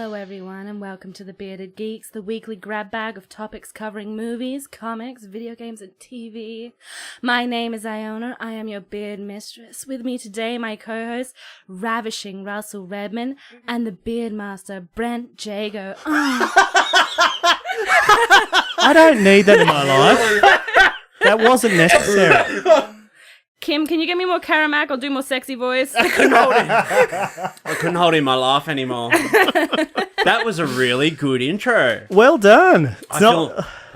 Hello everyone and welcome to the Bearded Geeks, the weekly grab bag of topics covering movies, comics, video games and TV. My name is Iona, I am your beard mistress. With me today my co-host, ravishing Russell Redman, and the beard master, Brent Jago. I don't need that in my life. That wasn't necessary. Kim, can you get me more Caramac? I'll do more sexy voice. I couldn't hold in my laugh anymore. That was a really good intro. Well done. I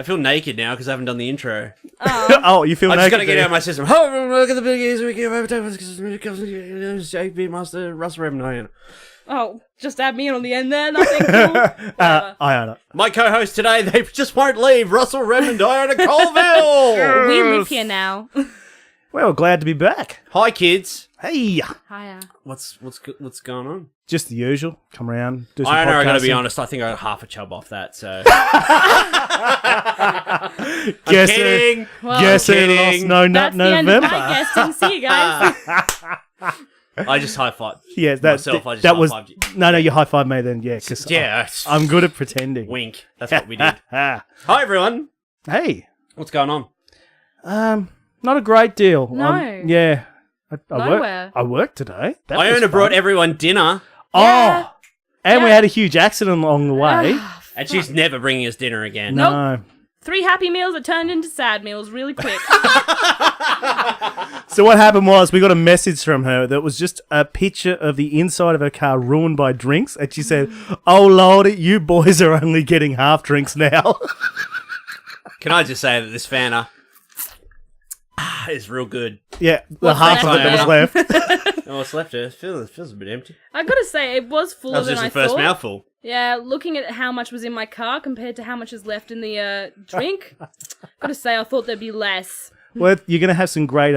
feel naked now because I haven't done the intro. Oh, you feel naked? I just got to get out of my system. Oh, everyone, look at the big ears. We give Jake Master, Russell Redman. Oh, just add me in on the end there. Nothing cool. Iona. My co-host today, they just won't leave. Russell Redman, Iona Colville. We live here now. Well, glad to be back. Hi, kids. Hey. Hiya. What's going on? Just the usual. Come around, do some I know, I gotta podcasting. be honest, I think I got half a chub off that, so. Guess kidding. Well, Guess I'm it lost kidding. no That's nut the end of November. my guessing. See you guys. I just high-fived Yeah, myself. I just that was high-fived you. no. You high five me then, yeah. Because Yeah. I'm good at pretending. Wink. That's what we did. Hi, everyone. Hey. What's going on? Not a great deal. No. Yeah. Nowhere. I worked today. That was Iona fun. brought everyone dinner, Yeah. Oh, and we Yeah. had a huge accident along the way. and she's never bringing us dinner again. No. 3 happy meals that turned into sad meals really quick. So what happened was we got a message from her that was just a picture of the inside of her car ruined by drinks, and she said, "Oh Lordy, you boys are only getting half drinks now." Can I just say that this Fanta is real good. Yeah, the What's half left of it that was left. Oh, what's left? It feels a bit empty. I gotta say, it was That fuller was than just I the first thought. mouthful. Yeah, looking at how much was in my car compared to how much is left in the drink, gotta say, I thought there'd be less. Well, you're gonna have some great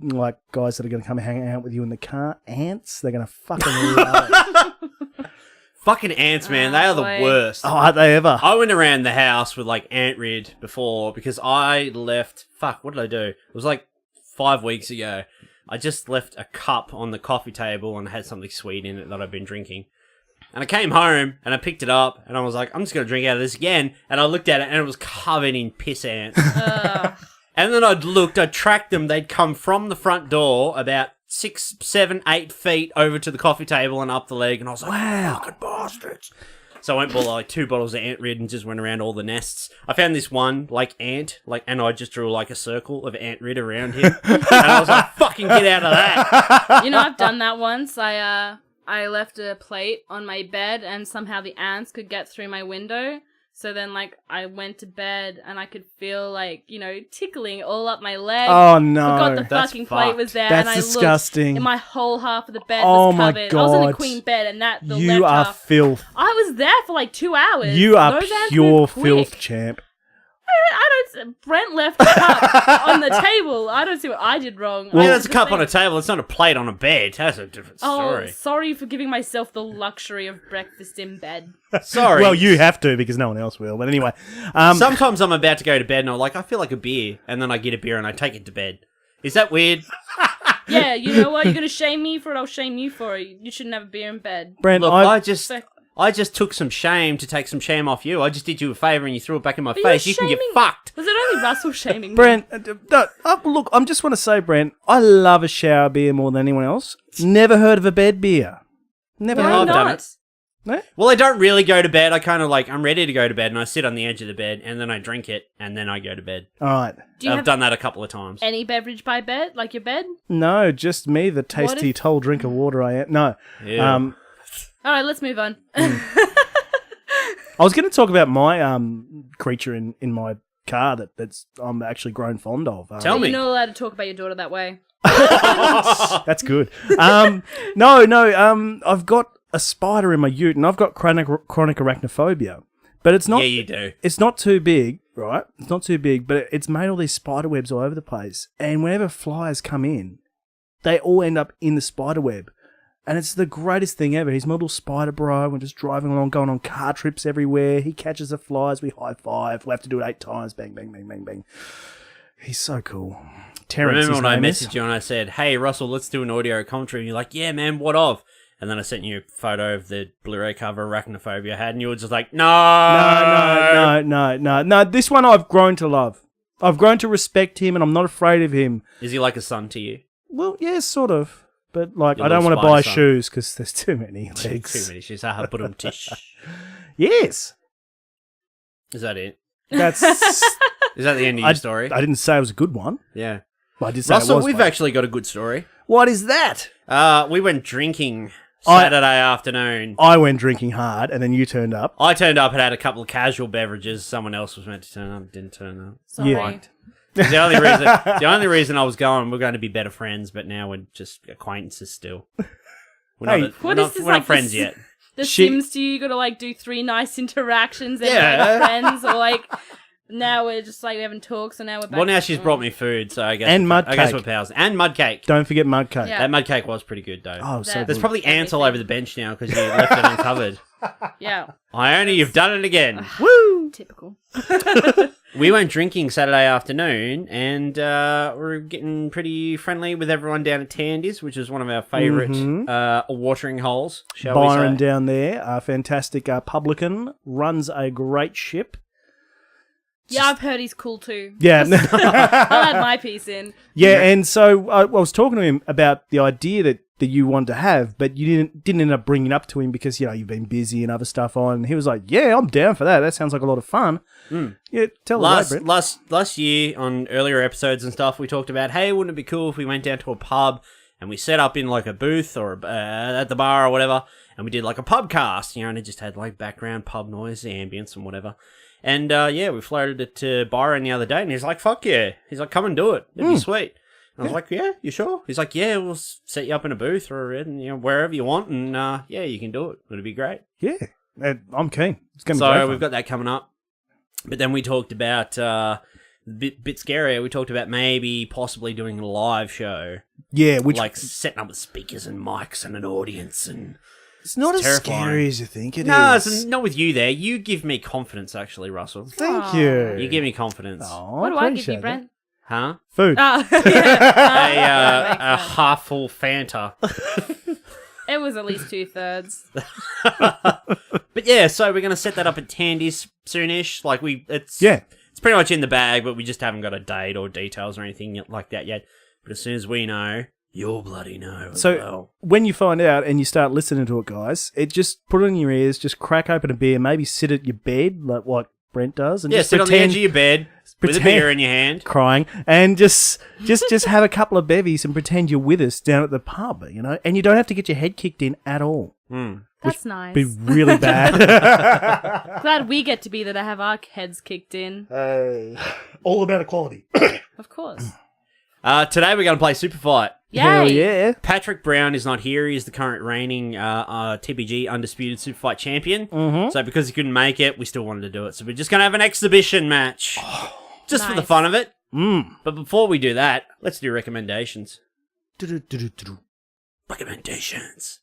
like guys that are gonna come hang out with you in the car. Ants, they're gonna fucking love it. Fucking ants, man. They are the boy. worst. Oh, aren't they ever? I went around the house with like ant rid before because I left. Fuck, what did I do? It was like 5 weeks ago. I just left a cup on the coffee table and had something sweet in it that I've been drinking. And I came home and I picked it up and I was like, I'm just going to drink out of this again. And I looked at it and it was covered in piss ants. And then I tracked them. They'd come from the front door about 6, 7, 8 feet over to the coffee table and up the leg. And I was like, wow, fucking bastards. So I went bought like 2 bottles of ant rid and just went around all the nests. I found this one like ant, and I just drew like a circle of ant rid around him. And I was like, fucking get out of that. You know, I've done that once. I left a plate on my bed and somehow the ants could get through my window. So then, like, I went to bed and I could feel, like, you know, tickling all up my leg. Oh no, Forgot the That's fucking plate was there. That's and I disgusting. looked, and my whole half of the bed Oh was my covered. I was in a God. queen bed, and the you left are half. filth. I was there for like 2 hours. You are Those ants pure moved quick. filth, champ. Brent left a cup on the table. I don't see what I did wrong. Well, there's a cup on a table. It's not a plate on a bed. That's a different story. Oh, sorry for giving myself the luxury of breakfast in bed. Sorry. Well, you have to because no one else will. But anyway, Sometimes I'm about to go to bed and I'm like, I feel like a beer. And then I get a beer and I take it to bed. Is that weird? Yeah, you know what? You're gonna shame me for it. I'll shame you for it. You shouldn't have a beer in bed. Brent, Look, Fair. I just took some shame to take some shame off you. I just did you a favour and you threw it back in my But face. you're You can get shaming- fucked. Was it only Russell shaming me? Brent, look, I just want to say, Brent, I love a shower beer more than anyone else. Never heard of a bed beer. Never Why heard I've of it. done not? it. No? Well, I don't really go to bed. I kind of like, I'm ready to go to bed and I sit on the edge of the bed and then I drink it and then I go to bed. All right. Do you I've have done that a couple of times. any beverage by bed, like your bed? No, just me, the tasty if- tall drink of water I am. No. Ew. All right, let's move on. I was going to talk about my creature in my car that's I'm actually grown fond of. Tell me. You're not allowed to talk about your daughter that way. That's good. No. I've got a spider in my ute, and I've got chronic arachnophobia. But it's not. Yeah, you do. It's not too big, right? It's not too big, but it's made all these spider webs all over the place. And whenever flies come in, they all end up in the spider web. And it's the greatest thing ever. He's my little spider bro. We're just driving along, going on car trips everywhere. He catches the flies. We high five. We have to do it 8 times. Bang, bang, bang, bang, bang. He's so cool. Terrence, Remember his when I name is. messaged you and I said, hey, Russell, let's do an audio commentary? And you're like, yeah, man, what of? And then I sent you a photo of the Blu-ray cover Arachnophobia had, and you were just like, No. This one I've grown to love. I've grown to respect him, and I'm not afraid of him. Is he like a son to you? Well, yeah, sort of. But, like, Your I don't little want to buy spider son. shoes because there's too many legs. Too many shoes. But tish. Yes. Is that it? That's... Is that the end of your story? I didn't say it was a good one. Yeah. But I did say Russell, it was we've one. actually got a good story. What is that? We went drinking Saturday afternoon. I went drinking hard, and then you turned up. I turned up and had a couple of casual beverages. Someone else was meant to turn up, didn't turn up. Sorry. Yeah. It's the only reason I was going, we're going to be better friends, but now we're just acquaintances still. We're not friends yet. The Sims, do you got to like do 3 nice interactions and Yeah. like friends, or like now we're just like we haven't talked, so now we're back. Well, now she's brought me food, so I guess And mud I guess cake. we're pals. And mud cake. Don't forget mud cake. Yeah. That mud cake was pretty good though. Oh, so There's good. probably ants all over the bench now because you left it uncovered. Yeah, Iona, you've done it again. Woo! typical. We went drinking Saturday afternoon, and we're getting pretty friendly with everyone down at Tandy's, which is one of our favourite watering holes, shall Byron we say. down there, a fantastic publican, runs a great ship. Yeah, I've heard he's cool too. Yeah. I'll add my piece in. Yeah, and so I was talking to him about the idea that you wanted to have, but you didn't end up bringing it up to him because, you know, you've been busy and other stuff on. And he was like, yeah, I'm down for that. That sounds like a lot of fun. Yeah, tell us, Brent. Last year, on earlier episodes and stuff, we talked about, hey, wouldn't it be cool if we went down to a pub and we set up in like a booth or at the bar or whatever, and we did like a pubcast, you know, and it just had like background pub noise, the ambience and whatever. And we floated it to Byron the other day, and he's like, fuck yeah. He's like, come and do it. It'd be sweet. And I was like, yeah, you sure? He's like, yeah, we'll set you up in a booth or wherever you want, and yeah, you can do it. It'll be great. Yeah, I'm keen. It's going to be great So fun. we've got that coming up. But then we talked about, bit scarier, we talked about maybe possibly doing a live show. Yeah, which like setting up with speakers and mics and an audience and... it's not as terrifying. scary as you think it No, is. it's not with you there. You give me confidence, actually, Russell. Thank Aw. you. You give me confidence. Oh, What do I give appreciate you, Brent? Huh? that. Food. Oh, yeah. A half-full Fanta. It was at least 2/3. But yeah, so we're going to set that up at Tandy's soonish. Like, it's pretty much in the bag, but we just haven't got a date or details or anything like that yet. But as soon as we know, you'll bloody know. as So well. when you find out and you start listening to it, guys, just put it in your ears, just crack open a beer, maybe sit at your bed like what Brent does, and Yeah, just sit on the pretend edge of your bed with a pretend- beer in your hand. crying, and just have a couple of bevies and pretend you're with us down at the pub, you know, and you don't have to get your head kicked in at all. That's nice. Be really bad. Glad we get to be there to have our heads kicked in. All about equality. Of course. Today we're going to play Superfight. Yay! Hell yeah. Patrick Brown is not here. He is the current reigning TPG Undisputed Superfight champion. So because he couldn't make it, we still wanted to do it. So we're just going to have an exhibition match. Just for the Nice. fun of it. But before we do that, let's do recommendations. Recommendations.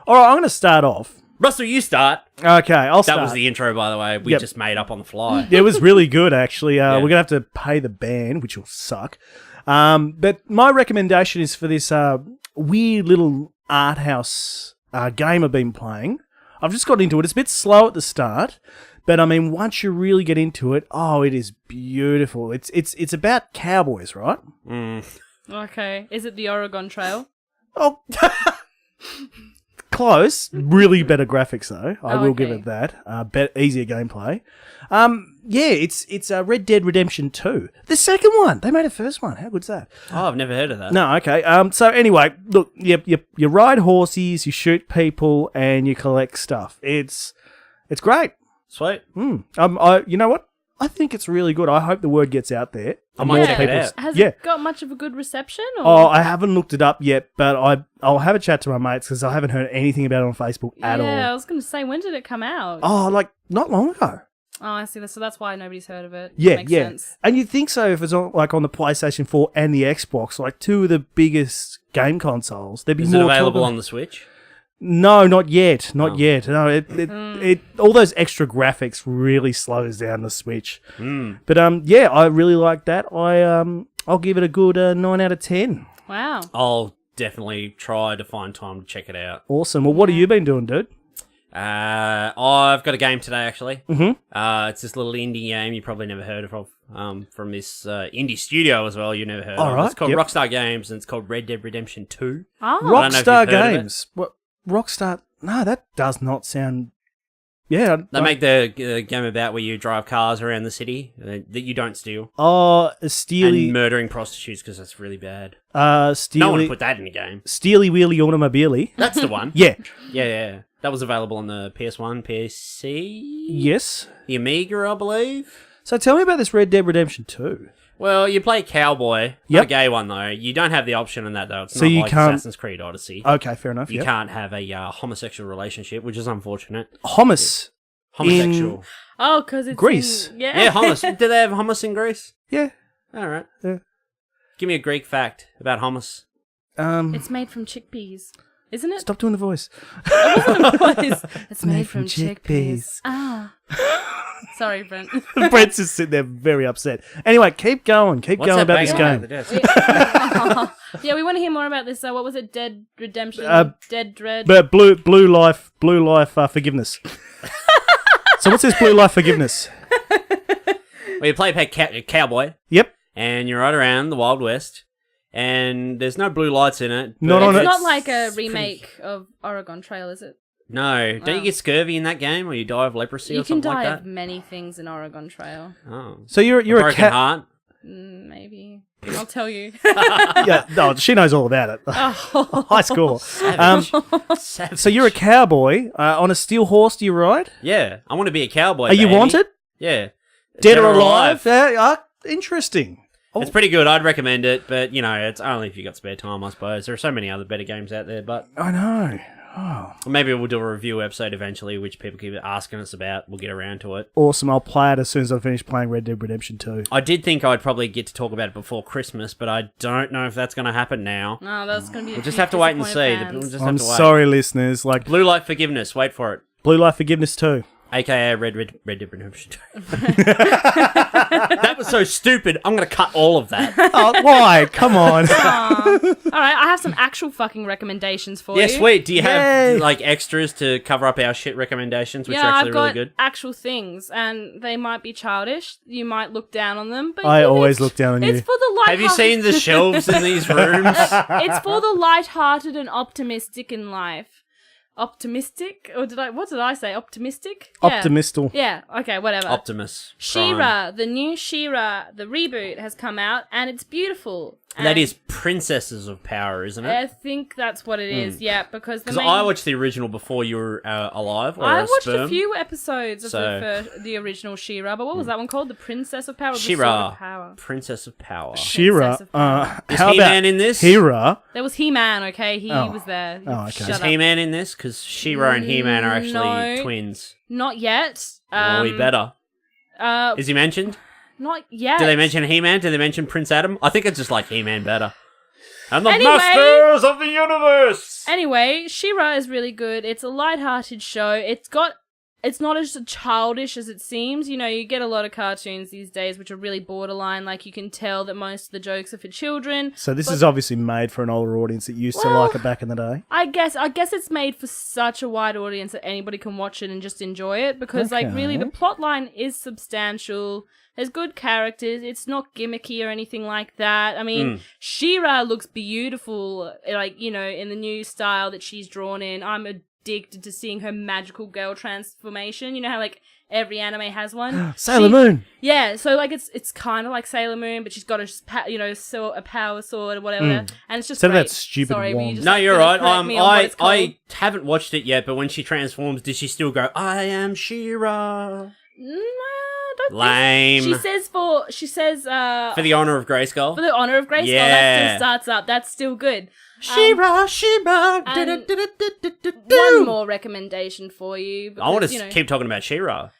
All right, I'm going to start off. Russell, you start. Okay, I'll start. That was the intro, by the way. We Yep. just made up on the fly. It was really good, actually. We're going to have to pay the band, which will suck. But my recommendation is for this weird little art house game I've been playing. I've just got into it. It's a bit slow at the start, but I mean, once you really get into it, oh, it is beautiful. It's about cowboys, right? Okay. Is it the Oregon Trail? Oh, close. Really better graphics though. I will give okay. it that. Easier gameplay. Yeah, it's Red Dead Redemption 2. The second one. They made a first one. How good's that? Oh, I've never heard of that. No, okay. So anyway, look, you ride horses, you shoot people, and you collect stuff. It's great. Sweet. You know what? I think it's really good. I hope the word gets out there. I might check it out. Has Yeah. it got much of a good reception? Or? Oh, I haven't looked it up yet, but I'll have a chat to my mates because I haven't heard anything about it on Facebook at all. Yeah, I was going to say, when did it come out? Oh, like not long ago. Oh, I see. So that's why nobody's heard of it. Yeah, Makes yeah. sense. And you'd think so if it's on the PlayStation 4 and the Xbox, like two of the biggest game consoles. There'd be Is it more available talk- on the Switch? No, not yet. Not Oh. yet. No, it all those extra graphics really slows down the Switch. But yeah, I really like that. I'll give it a good 9 out of 10. Wow. I'll definitely try to find time to check it out. Awesome. Well, what have you been doing, dude? I've got a game today, actually. Mm-hmm. It's this little indie game you probably never heard of, from this indie studio as well. You never heard All of. right, It's called yep. Rockstar Games, and it's called Red Dead Redemption 2. Oh. I don't know if you've Rockstar heard of it. Games. What? Rockstar? No, that does not sound. Yeah. They make the game about where you drive cars around the city that you don't steal. Oh, And Steely. murdering prostitutes because that's really bad. Steely. No one would put that in a game. Steely Wheelie Automobile. That's the one. Yeah. Yeah. That was available on the PS1, PC, Yes. the Amiga, I believe. So tell me about this Red Dead Redemption 2. Well, you play cowboy. Yep. Not a gay one, though. You don't have the option in that, though. It's So not you like can't- Assassin's Creed Odyssey. Okay, fair enough. You Yep. can't have a homosexual relationship, which is unfortunate. Hummus. Homosexual. Oh, because it's Greece. Yeah. Yeah, hummus. Do they have hummus in Greece? Yeah. All right. Yeah. Give me a Greek fact about hummus. It's made from chickpeas, isn't it? Stop doing the voice. It's made from chickpeas. Ah. Sorry, Brent. Brent's just sitting there very upset. Anyway, keep going. Keep What's going that about this banging on game. the desk? Yeah, we want to hear more about this. What was it? Dead Redemption? Dead Dread? But blue life forgiveness. So what's this blue life forgiveness? Well, you play a cowboy, Yep. and you ride around the Wild West, and there's no blue lights in it. Not but on It's it. not like a remake of Oregon Trail, is it? No. Don't you get scurvy in that game, or you die of leprosy You or can something die like of that? many things in Oregon Trail. Oh. So you're a Broken cat. heart. Maybe. I'll tell you. Yeah, no, she knows all about it. Oh. High score. Savage. Savage. So you're a cowboy on a steel horse. Do you ride? Yeah, I want to be a cowboy. Are you baby. wanted? Yeah. Dead or alive? Interesting. Oh. It's pretty good. I'd recommend it, but it's only if you got spare time, I suppose. There are so many other better games out there, but I know. Oh. maybe we'll do a review episode eventually, which people keep asking us about. We'll get around to it. Awesome. I'll play it as soon as I finish playing Red Dead Redemption 2. I did think I'd probably get to talk about it before Christmas, but I don't know if that's going to happen now. No, that's going to be. We'll just have to wait and see. We'll just have I'm to wait. sorry, listeners. Like Blue Light Forgiveness. Wait for it. Blue Life Forgiveness 2. AKA Red Dead Redemption 2. That was so stupid. I'm going to cut all of that. Oh, why? Come on. All right, I have some actual fucking recommendations for Yeah, you. sweet. Do you have Yay. like extras to cover up our shit recommendations, which Yeah, are actually I've got really good? actual things, and they might be childish. You might look down on them, but I always it's- look down on you. It's for the light. Have you seen the shelves in these rooms? It's for the light-hearted and optimistic in life. Optimistic, or what did I say? Optimistic. Yeah. Optimistal. Yeah. Okay. Whatever. Optimus. She-Ra, the new She-Ra, the reboot has come out, and it's beautiful. That And is Princesses of Power, isn't I it? think that's what it is. Yeah, because the Because main... I watched the original before you were alive, or I a watched sperm. a few episodes of So- the original She-Ra, but what was that one called? The Princess of Power? Or the Sword She-Ra, of Power? Princess of Power. She-Ra. Princess of Power. Is How He-Man about in this? Hera? There was He-Man, okay? He Oh. was there. Oh, okay. Shut Is up. He-Man in this? Because She-Ra and He-Man are actually No. twins. Not yet. Oh, he better. Uh, Is he mentioned? not yet. Do they mention He-Man? Do they mention Prince Adam? I think it's just like He-Man better. And the Anyway- Masters of the Universe! Anyway, She-Ra is really good. It's a light-hearted show. It's not as childish as it seems. You get a lot of cartoons these days which are really borderline. Like, you can tell that most of the jokes are for children. So this But- is obviously made for an older audience that used to Well- like it back in the day. I guess it's made for such a wide audience that anybody can watch it and just enjoy it because, like, really, Okay. the plot line is substantial. There's good characters. It's not gimmicky or anything like that. I mean, She-Ra looks beautiful, like, in the new style that she's drawn in. I'm addicted to seeing her magical girl transformation. You know how, like, every anime has one? Sailor Moon. Yeah, so, like, it's kind of like Sailor Moon, but she's got a power sword or whatever, and it's just Instead of great. that stupid Sorry, were you wand. just, No, like, you're gonna right. correct me on what it's called? I haven't watched it yet, but when she transforms, does she still go, I am She-Ra? I don't Lame. think she says For the honor of Grayskull? for the honor of Grayskull. That Yeah. still starts up. That's still good. She-Ra, She-Ra. and do-do-do-do-do-do-do. One more recommendation for you. I want because, to keep talking about She-Ra.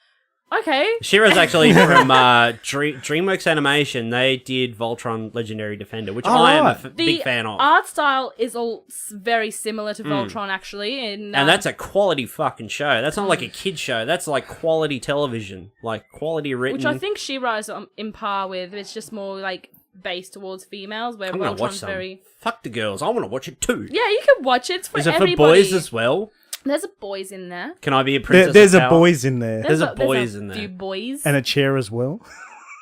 Okay. She-Ra's actually from DreamWorks Animation. They did Voltron Legendary Defender, which I am a right. big fan of. Art style is all very similar to Voltron, actually, And that's a quality fucking show. That's not like a kid show. That's like quality television. Like quality written. which I think She-Ra is in par with. It's just more like based towards females, where I'm gonna watch Voltron's some. very... Fuck the girls. I want to watch it too. Yeah, you can watch it. It's for Is it everybody. for boys as well? There's a boys in there. Can I be a princess? There's of a power? boys in there. There's a boys in few there. boys. And a chair as well.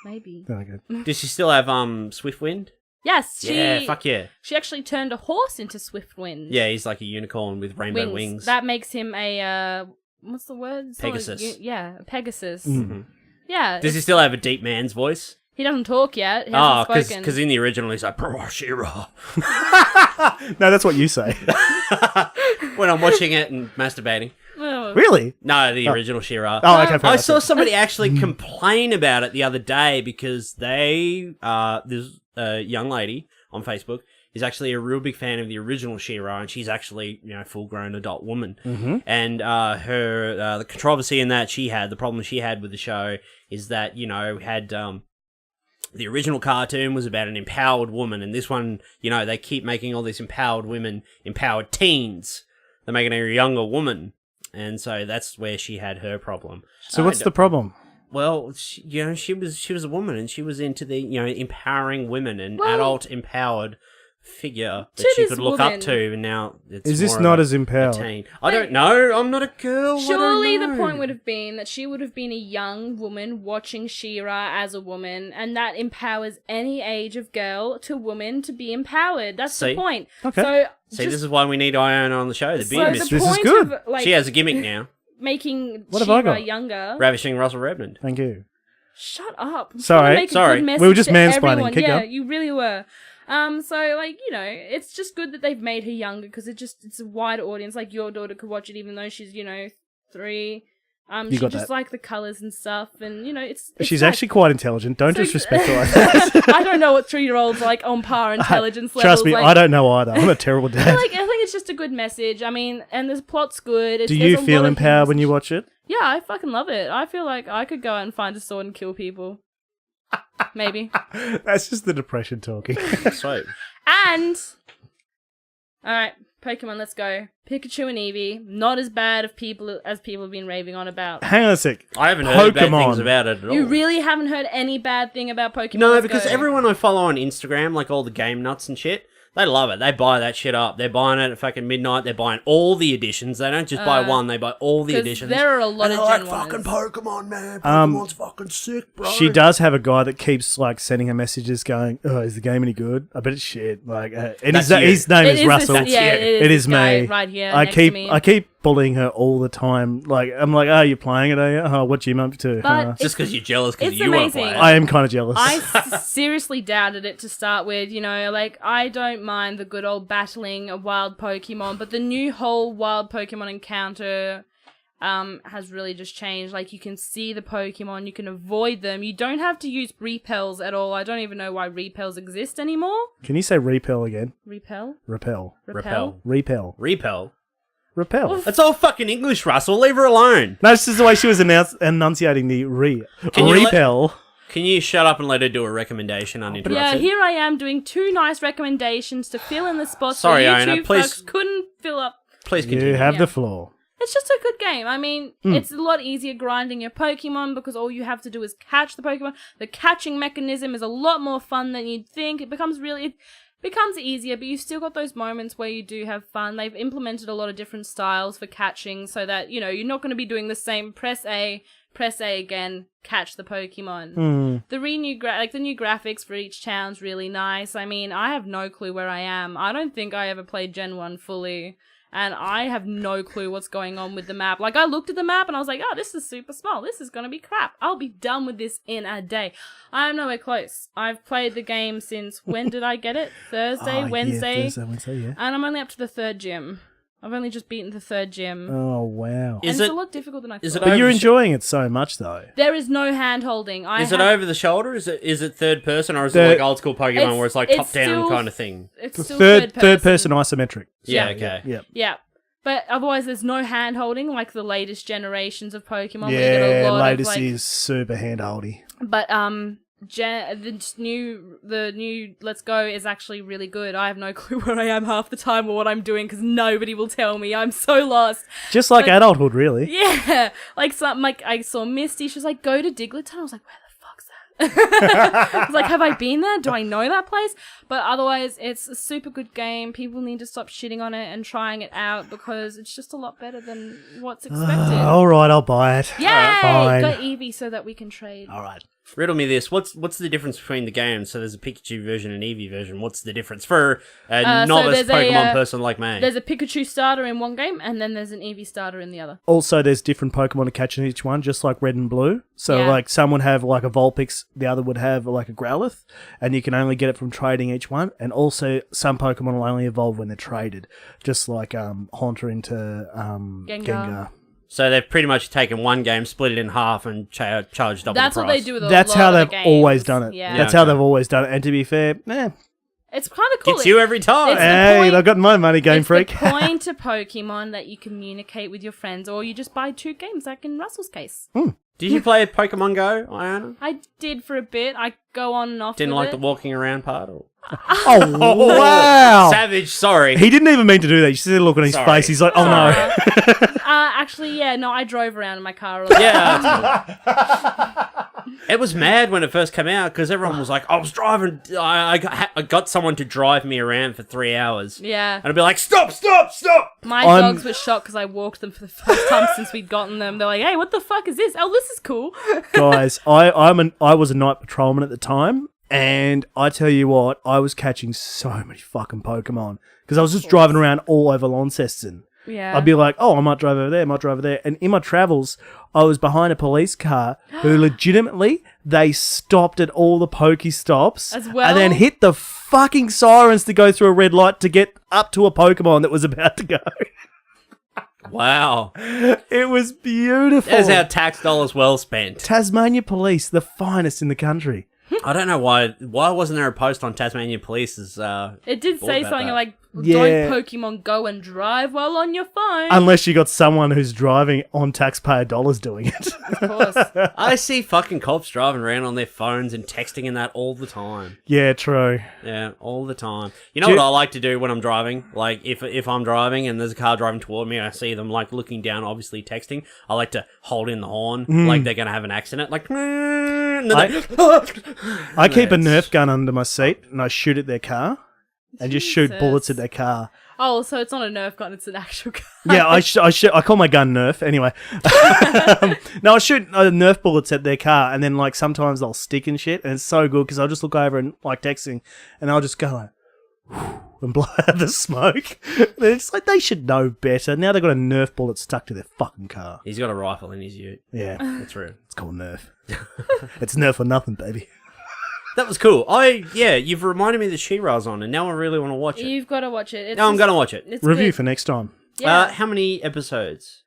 Maybe. Okay. Does she still have Swiftwind? Yes, Yeah, fuck yeah. She actually turned a horse into Swiftwind. Yeah, he's like a unicorn with rainbow wings. That makes him a what's the word? It's not Pegasus. a Pegasus. Mm-hmm. Yeah. Does he still have a deep man's voice? He doesn't talk yet. He hasn't spoken. Because in the original he's like, Shira. No, that's what you say. When I'm watching it and masturbating. Oh. Really? No, the original Shira. Oh, okay. fair I enough. saw somebody actually complain about it the other day because there's a young lady on Facebook is actually a real big fan of the original She-Ra, and she's actually, full-grown adult woman. Mm-hmm. And her the controversy in that the problem she had with the show is that, had the original cartoon was about an empowered woman, and this one, they keep making all these empowered women empowered teens. They're making her a younger woman, and so that's where she had her problem. So what's the problem? Well, she was a woman, and she was into the empowering women and adult empowered figure that she could look up to, and now it's Is this more not of as a empowered? teen. I don't know. I'm not a girl. Surely I don't the know. point would have been that she would have been a young woman watching She-Ra as a woman, and that empowers any age of girl to woman to be empowered. That's the point. Okay. So See, this is why we need Iona on the show. The so beard the mistress. This is point good. of like She has a gimmick now. making What have I She-Ra got? younger. Ravishing Russell Redmond. Thank you. Shut up. I'm Sorry. trying to make a Sorry. good We were just message to mansplaining. everyone. Keep Yeah, going. you really were. So it's just good that they've made her younger because it's a wide audience. Like your daughter could watch it even though she's 3. You She got just that. like the colours and stuff, and it's She's like- actually quite intelligent. Don't So- disrespect her like that. I don't know what 3-year-olds like on par intelligence levels. Trust me, like, I don't know either. I'm a terrible I dad. think it's just a good message. I mean, and the plot's good. Do There's you a feel lot of empowered things- when you watch it? Yeah, I fucking love it. I feel like I could go out and find a sword and kill people. Maybe. That's just the depression talking. Sweet. And alright, Pokemon, let's go. Pikachu and Eevee, not as bad as people have been raving on about. Hang on a sec. I haven't heard bad Pokemon. things about it at all. You really haven't heard any bad thing about Pokemon? No, Let's because go. everyone I follow on Instagram, like all the game nuts and shit, they love it. They buy that shit up. They're buying it at fucking midnight. They're buying all the editions. They don't just buy one. They buy all the 'Cause editions. there are a lot and of they're Gen like, fucking 1s. Pokemon, man. Pokemon's fucking sick, bro. She does have a guy that keeps like sending her messages going, "Oh, is the game any good?" I bet it's shit. Like, and That's his you. name It is is Russell. This, yeah, you. It this is guy me. right here. I next to me. keep bullying her all the time. Like, I'm like, "Oh, you're playing it, are you? Oh, what you up to?" But Just because you're jealous because it's you won't play amazing. it. I am kind of jealous. I seriously doubted it to start with, like, I don't mind the good old battling of wild Pokemon, but the new whole wild Pokemon encounter has really just changed. Like, you can see the Pokemon, you can avoid them, you don't have to use repels at all. I don't even know why repels exist anymore. Can you say repel again? Repel? Repel. Repel. Repel. Repel. Repel. That's all fucking English, Russell. Leave her alone. No, this is the way she was enunciating the Can you repel. Can you shut up and let her do a recommendation uninterrupted? Yeah, here I am doing 2 nice recommendations to fill in the spots Sorry, that Iona, YouTube please- folks couldn't fill up. Please continue. You have Yeah. the floor. It's just a good game. I mean, it's a lot easier grinding your Pokemon because all you have to do is catch the Pokemon. The catching mechanism is a lot more fun than you'd think. It becomes easier, but you've still got those moments where you do have fun. They've implemented a lot of different styles for catching so that, you're not going to be doing the same press A again, catch the Pokemon. The new graphics for each town's really nice. I mean, I have no clue where I am. I don't think I ever played Gen 1 fully. And I have no clue what's going on with the map. Like, I looked at the map and I was like, oh, this is super small. This is going to be crap. I'll be done with this in a day. I am nowhere close. I've played the game since, when did I get it? Thursday, Wednesday? Yeah, Wednesday, yeah. And I'm only up to the 3rd gym. I've only just beaten the 3rd gym. Oh, wow. And Is it's it- a lot difficult than I thought. is it But over you're the enjoying it so much, though. There is no hand-holding. Is it over the shoulder? Is it third person, or is it The- like old school Pokemon where it's like it's top down still- kind of thing? It's still Third person isometric. Yeah, Yeah. okay. Yeah. Yeah. But otherwise, there's no hand-holding like the latest generations of Pokemon. where you get Yeah, a lot latest of, like, is super handholdy. But the new Let's Go is actually really good. I have no clue where I am half the time or what I'm doing because nobody will tell me. I'm so lost. Just like But- adulthood, really. Yeah, like I saw Misty. She was like, "Go to Diglett." I was like, "Where the fuck's that?" It's like, have I been there? Do I know that place? But otherwise, it's a super good game. People need to stop shitting on it and trying it out because it's just a lot better than what's expected. All right, I'll buy it. Yay! Fine. Got Eevee so that we can trade. All right. Riddle me this. What's the difference between the games? So there's a Pikachu version and Eevee version. What's the difference for a novice there's Pokemon person like me? There's a Pikachu starter in one game, and then there's an Eevee starter in the other. Also, there's different Pokemon to catch in each one, just like Red and Blue. So, Yeah. like, some would have, like, a Vulpix, the other would have, like, a Growlithe, and you can only get it from trading each one. And also, some Pokemon will only evolve when they're traded, just like Haunter into Gengar. So they've pretty much taken one game, split it in half, and charged double the price. That's what they do with a That's lot how of the they've games. always done it. Yeah. That's how they've always done it. And to be fair, It's kind of cool. Gets you every time. It's the hey, point- I've got my money, Game it's Freak. the point to Pokemon that you communicate with your friends, or you just buy 2 games, like in Russell's case. Did you play Pokemon Go, Iona? I did for a bit. I go on and off Didn't with like it. the walking around part? Or? Oh, wow. Savage, sorry. He didn't even mean to do that. You see the look on his Sorry. face. He's like, oh, no. Actually, yeah, no, I drove around in my car a lot. Yeah, that's cool. It was mad when it first came out because everyone was like, I was driving, I got someone to drive me around for 3 hours. Yeah. And I'd be like, stop! My dogs were shocked because I walked them for the first time since we'd gotten them. They're like, hey, what the fuck is this? Oh, this is cool. Guys, I was a night patrolman at the time, and I tell you what, I was catching so many fucking Pokemon because I was just driving around all over Launceston. Yeah. I'd be like, oh, I might drive over there, and in my travels, I was behind a police car who legitimately, they stopped at all the Pokestops As well? and then hit the fucking sirens to go through a red light to get up to a Pokemon that was about to go. Wow. It was beautiful. There's our tax dollars well spent. Tasmania Police, the finest in the country. I don't know why wasn't there a post on Tasmania Police's It did board say about something that? like, Yeah. don't Pokemon go and drive while on your phone. Unless you got someone who's driving on taxpayer dollars doing it. Of course. I see fucking cops driving around on their phones and texting and that all the time. Yeah, true. Yeah, all the time. You know Do what you- I like to do when I'm driving? Like, if I'm driving and there's a car driving toward me and I see them, like, looking down, obviously texting, I like to hold in the horn, like they're going to have an accident. Like, and then I keep a Nerf gun under my seat and I shoot at their car and just shoot Jesus. bullets at their car. Oh, so it's not a Nerf gun, it's an actual gun. Yeah, I call my gun Nerf anyway. No, I shoot Nerf bullets at their car and then like sometimes they'll stick and shit and it's so good because I'll just look over and like texting and I'll just go like and blow out the smoke. It's like they should know better. Now they've got a Nerf bullet stuck to their fucking car. He's got a rifle in his ute. Yeah, That's rude. it's called Nerf. It's Nerf or nothing, baby. That was cool. You've reminded me that She-Ra's on, and now I really want to watch it. You've got to watch it. It's Now I'm just- going to watch it. It's Review good. for next time. Yeah. How many episodes?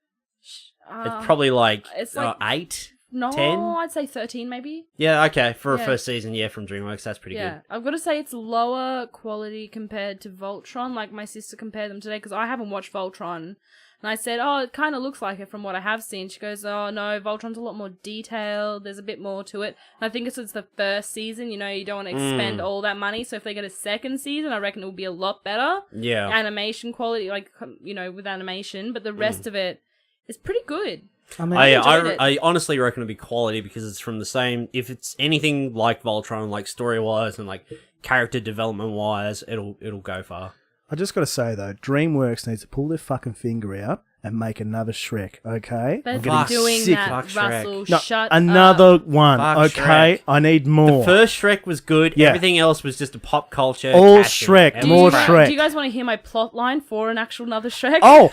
Uh, It's probably like, it's like 8? no, 10? I'd say 13 maybe. Yeah, okay. For a Yeah. first season, from DreamWorks, that's pretty Yeah, I've got to say it's lower quality compared to Voltron. Like my sister compared them today because I haven't watched Voltron, and I said, "Oh, it kind of looks like it from what I have seen." She goes, "Oh no, Voltron's a lot more detailed. There's a bit more to it." And I think it's the first season. You know, you don't want to expend all that money. So if they get a second season, I reckon it will be a lot better. good. Yeah. Animation quality, like with animation, but the rest of it is pretty good. I mean, enjoyed it. I honestly reckon it'll be quality because it's from the same. If it's anything like Voltron, like story wise and like character development wise, it'll go far. I just got to say though, DreamWorks needs to pull their fucking finger out and make another Shrek. Okay, They're I'm getting doing sick. that, Fuck Shrek. Russell. No, Shut another up. one. Fuck Okay, Shrek. I need more. First Shrek was good. Yeah. Everything else was just a pop culture. All cash-in. Shrek, It was more crap. Shrek. Do you guys want to hear my plot line for an actual another Shrek? Oh,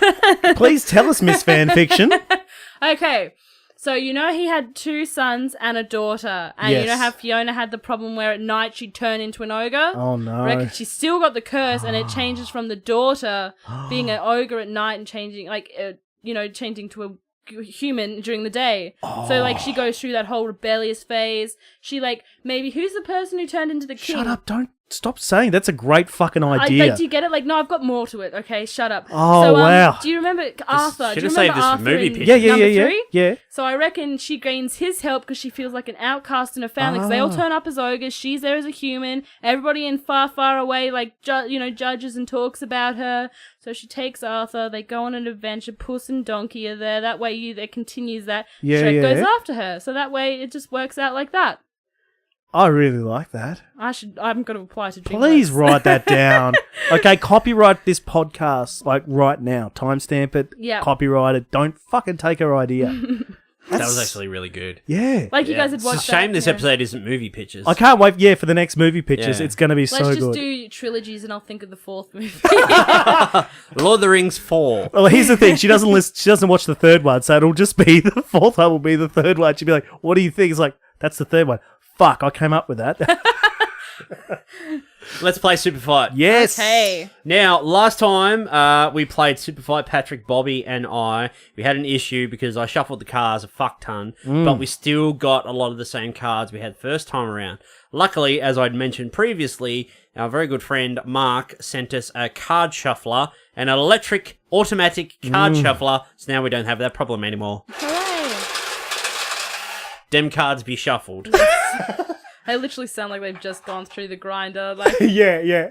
please tell us, Miss Fanfiction. Okay. So, he had 2 sons and a daughter. And you know Yes. how Fiona had the problem where at night she'd turn into an ogre? Oh no. I reckon she's still got the curse, and it changes from the daughter being an ogre at night and changing, changing to a human during the day. So, she goes through that whole rebellious phase. She, maybe, who's the person who turned into the king? Shut up! Don't stop saying. That's a great fucking I, idea. do you get it? No, I've got more to it. Okay, shut up. Oh, so, wow. Do you remember Arthur? should Do you have remember saved this for Arthur movie in pitch. yeah, number 3? yeah. So I reckon she gains his help because she feels like an outcast in her family. Because they all turn up as ogres. She's there as a human. Everybody in far, far away, judges and talks about her. So she takes Arthur. They go on an adventure. Puss and Donkey are there. That way, it continues that. Yeah, Shrek yeah. goes after her. So that way, it just works out like that. I really like that. I'm going to apply to DreamWorks. Please write that down. Okay, copyright this podcast like right now. Timestamp it. Yeah. Copyright it. Don't fucking take our idea. That was actually really good. Yeah. Like you guys had watched It's a shame that, this yeah. episode isn't movie pictures. I can't wait. Yeah, for the next movie pictures, Yeah. it's going to be so Let's just good. do trilogies and I'll think of the fourth movie. Lord of the Rings 4. Well, here's the thing. She doesn't listen. She doesn't watch the third one, so it'll just be the fourth one. Will be the third one. She'll be like, "What do you think?" It's like, "That's the third one." Fuck, I came up with that. Let's play Superfight. Yes. Okay. Now, last time we played Superfight, Patrick, Bobby, and I, we had an issue because I shuffled the cards a fuck ton, but we still got a lot of the same cards we had first time around. Luckily, as I'd mentioned previously, our very good friend Mark sent us a card shuffler, an electric automatic card shuffler, so now we don't have that problem anymore. Hooray. Dem cards be shuffled. They literally sound like they've just gone through the grinder. Like, Yeah, yeah.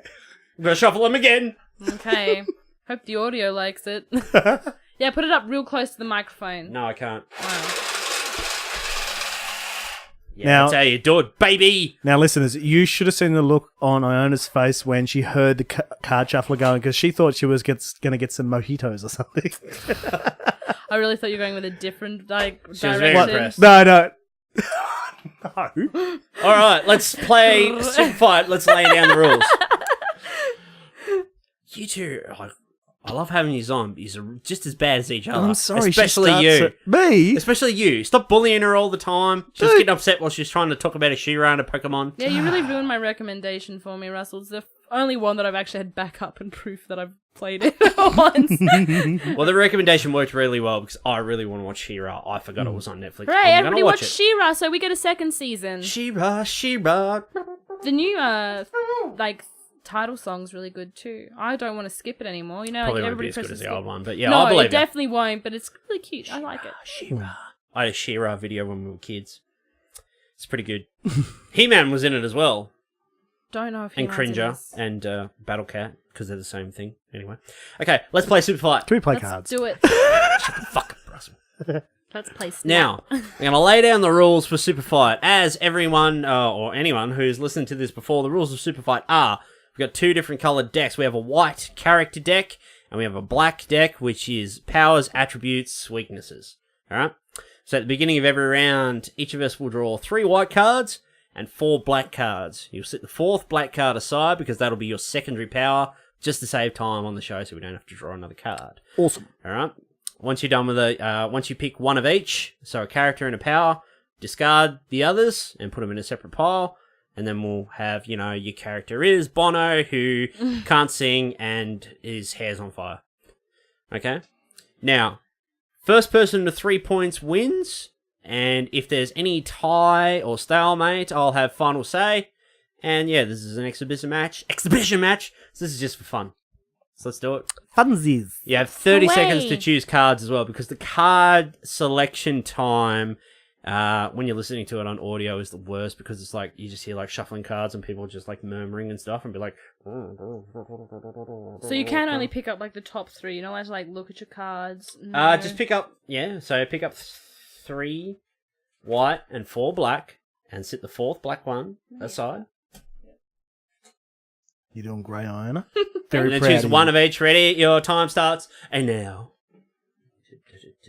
I'm gonna shuffle them again. okay. Hope the audio likes it. Yeah, put it up real close to the microphone. No, I can't. Wow. Yeah, Now- that's how you do it, baby. Now, listeners, you should have seen the look on Iona's face when she heard the card shuffler going because she thought she was going to get some mojitos or something. I really thought you were going with a different She was direction. very impressed. No. No. All right, let's play Superfight. Let's lay down the rules. You two, I love having you on. You're just as bad as each other. I'm sorry. especially she you. starts Me? Especially you. Stop bullying her all the time. She's Dude. getting upset while she's trying to talk about a She-Ra and a Pokemon. Yeah, you really ruined my recommendation for me, Russell. It's the only one that I've actually had backup and proof that I've played it once. Well, the recommendation worked really well because I really want to watch She-Ra. I forgot it was on Netflix. Hooray, I'm gonna everybody watch watch it. She-Ra so we get a second season. She-Ra, She-Ra. The new, title song's really good too. I don't want to skip it anymore. You know, Probably like won't be everybody as good presses as the skip. old one, but yeah, No, I believe it definitely won't, but it's really cute. I like it. She-Ra. I had a She-Ra video when we were kids. It's pretty good. He-Man was in it as well. Don't know if And He-Man's in Cringer this. and Battle Cat, because they're the same thing. Anyway. Okay, let's play Superfight. Can we play Let's cards? do it. Fuck up, Russell. Let's play Snap. Now, I'm going to lay down the rules for Superfight. As everyone, or anyone who's listened to this before, the rules of Superfight are, we've got two different coloured decks. We have a white character deck, and we have a black deck, which is powers, attributes, weaknesses. Alright? So at the beginning of every round, each of us will draw 3 white cards and 4 black cards. You'll set the 4th black card aside, because that'll be your secondary power, just to save time on the show so we don't have to draw another card. Awesome. Alright? Once you're done with once you pick one of each, so a character and a power, discard the others and put them in a separate pile, and then we'll have, your character is Bono, who can't sing and his hair's on fire. Okay? Now, first person to 3 points wins, and if there's any tie or stalemate, I'll have final say. And yeah, this is an exhibition match, so this is just for fun. So let's do it. Funsies. You have 30 Away. seconds to choose cards as well, because the card selection time, when you're listening to it on audio, is the worst, because it's like, you just hear like shuffling cards and people just like murmuring and stuff and be like... So you can only pick up like the top 3. You're not allowed to like look at your cards. No. Just pick up, so pick up 3 white and 4 black, and sit the 4th black one aside. You're doing great, Iona. And Very then proud choose of one you. of each. Ready? Your time starts. And now.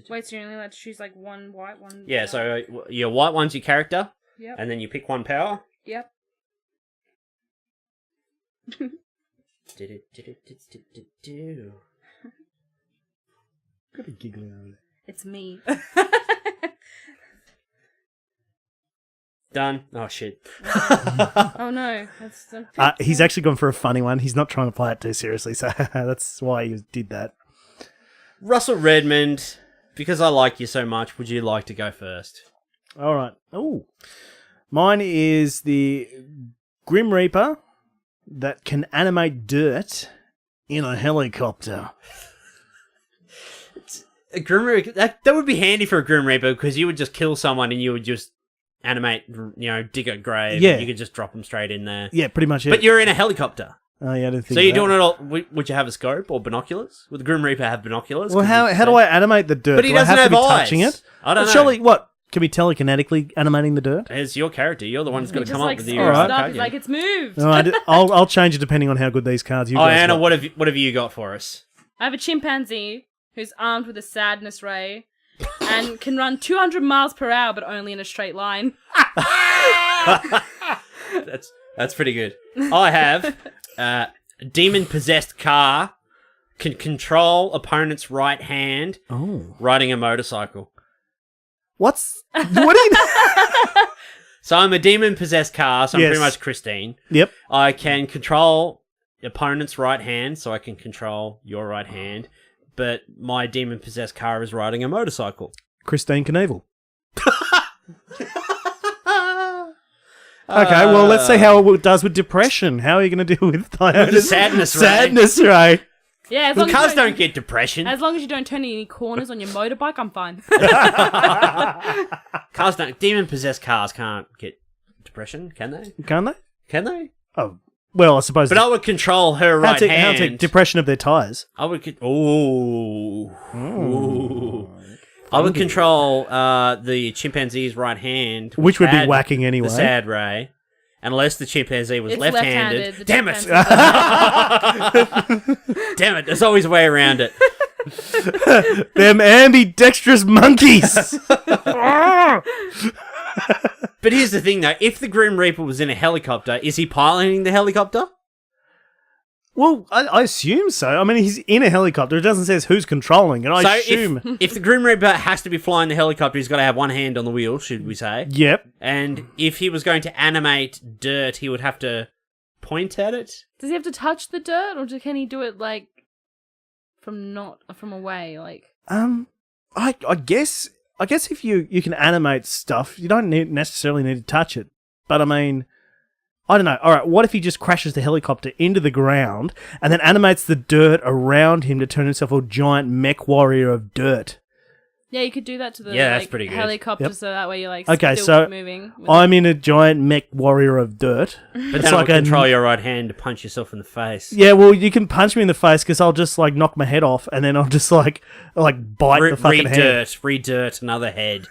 Wait, so you're only allowed to choose like one white, one. Yeah, black? so your white one's your character, Yep. and then you pick one power. Yep. Got a giggling over there. It's me. Done. Oh, shit. Oh no, that's. He's actually gone for a funny one. He's not trying to play it too seriously, so that's why he did that. Russell Redmond, because I like you so much, would you like to go first? All right. Oh, mine is the Grim Reaper that can animate dirt in a helicopter. A Grim Reaper, that would be handy for a Grim Reaper, because you would just kill someone and you would just animate, dig a grave. Yeah. You could just drop them straight in there. Yeah, pretty much it. But you're in a helicopter. Oh, yeah, I didn't think So you're of that. doing it all. Would you have a scope or binoculars? Would the Grim Reaper have binoculars? Well, how do I animate the dirt? But he do I doesn't have to be have eyes. touching it? I don't know. Surely, what? Can we telekinetically animating the dirt? It's your character. You're the one who's got to Just come like up with scoops your it Alright. up. card He's game. like, it's moved. All right, I'll change it depending on how good these cards you guys Anna, got. what have you got for us? I have a chimpanzee who's armed with a sadness ray and can run 200 miles per hour, but only in a straight line. That's pretty good. I have a demon-possessed car, can control opponent's right hand, riding a motorcycle. What do you So I'm a demon-possessed car, so I'm Yes. pretty much Christine. Yep. I can control opponent's right hand, so I can control your right hand, but my demon-possessed car is riding a motorcycle. Christine Knievel. Okay, well, let's see how it does with depression. How are you going to deal with Iona's sadness ray. sadness ray? Yeah, as Well, long, cars as, you don't get depression. as long as you don't turn any corners on your motorbike, I'm fine. Cars don't. Demon-possessed cars can't get depression, can they? Can't they? Can they? Oh, well, I suppose. But I would control her right how hand. to depression of their tires. I would. Ooh. I would control the chimpanzee's right hand, Which would be had whacking anyway. The sad ray, unless the chimpanzee was It's left-handed. left-handed. The Damn it! chimpanzee- Damn it! There's always a way around it. Them ambidextrous monkeys. But here's the thing, though: if the Grim Reaper was in a helicopter, is he piloting the helicopter? Well, I assume so. I mean, he's in a helicopter. It doesn't say who's controlling it. I assume. if the Grim Reaper has to be flying the helicopter, he's got to have one hand on the wheel, should we say? Yep. And if he was going to animate dirt, he would have to point at it. Does he have to touch the dirt, or can he do it like from away? Like, I guess if you can animate stuff, you don't necessarily need to touch it. But I mean, I don't know. All right, what if he just crashes the helicopter into the ground and then animates the dirt around him to turn himself a giant mech warrior of dirt? yeah, you could do that to the Yeah, that's pretty good. helicopter, Yep. so that way you're like Okay, still so keep moving. with I'm in a giant mech warrior of dirt. But then like control your right hand to punch yourself in the face. Yeah, well, you can punch me in the face because I'll just like knock my head off and then I'll just like bite the fucking head. Re-dirt another head.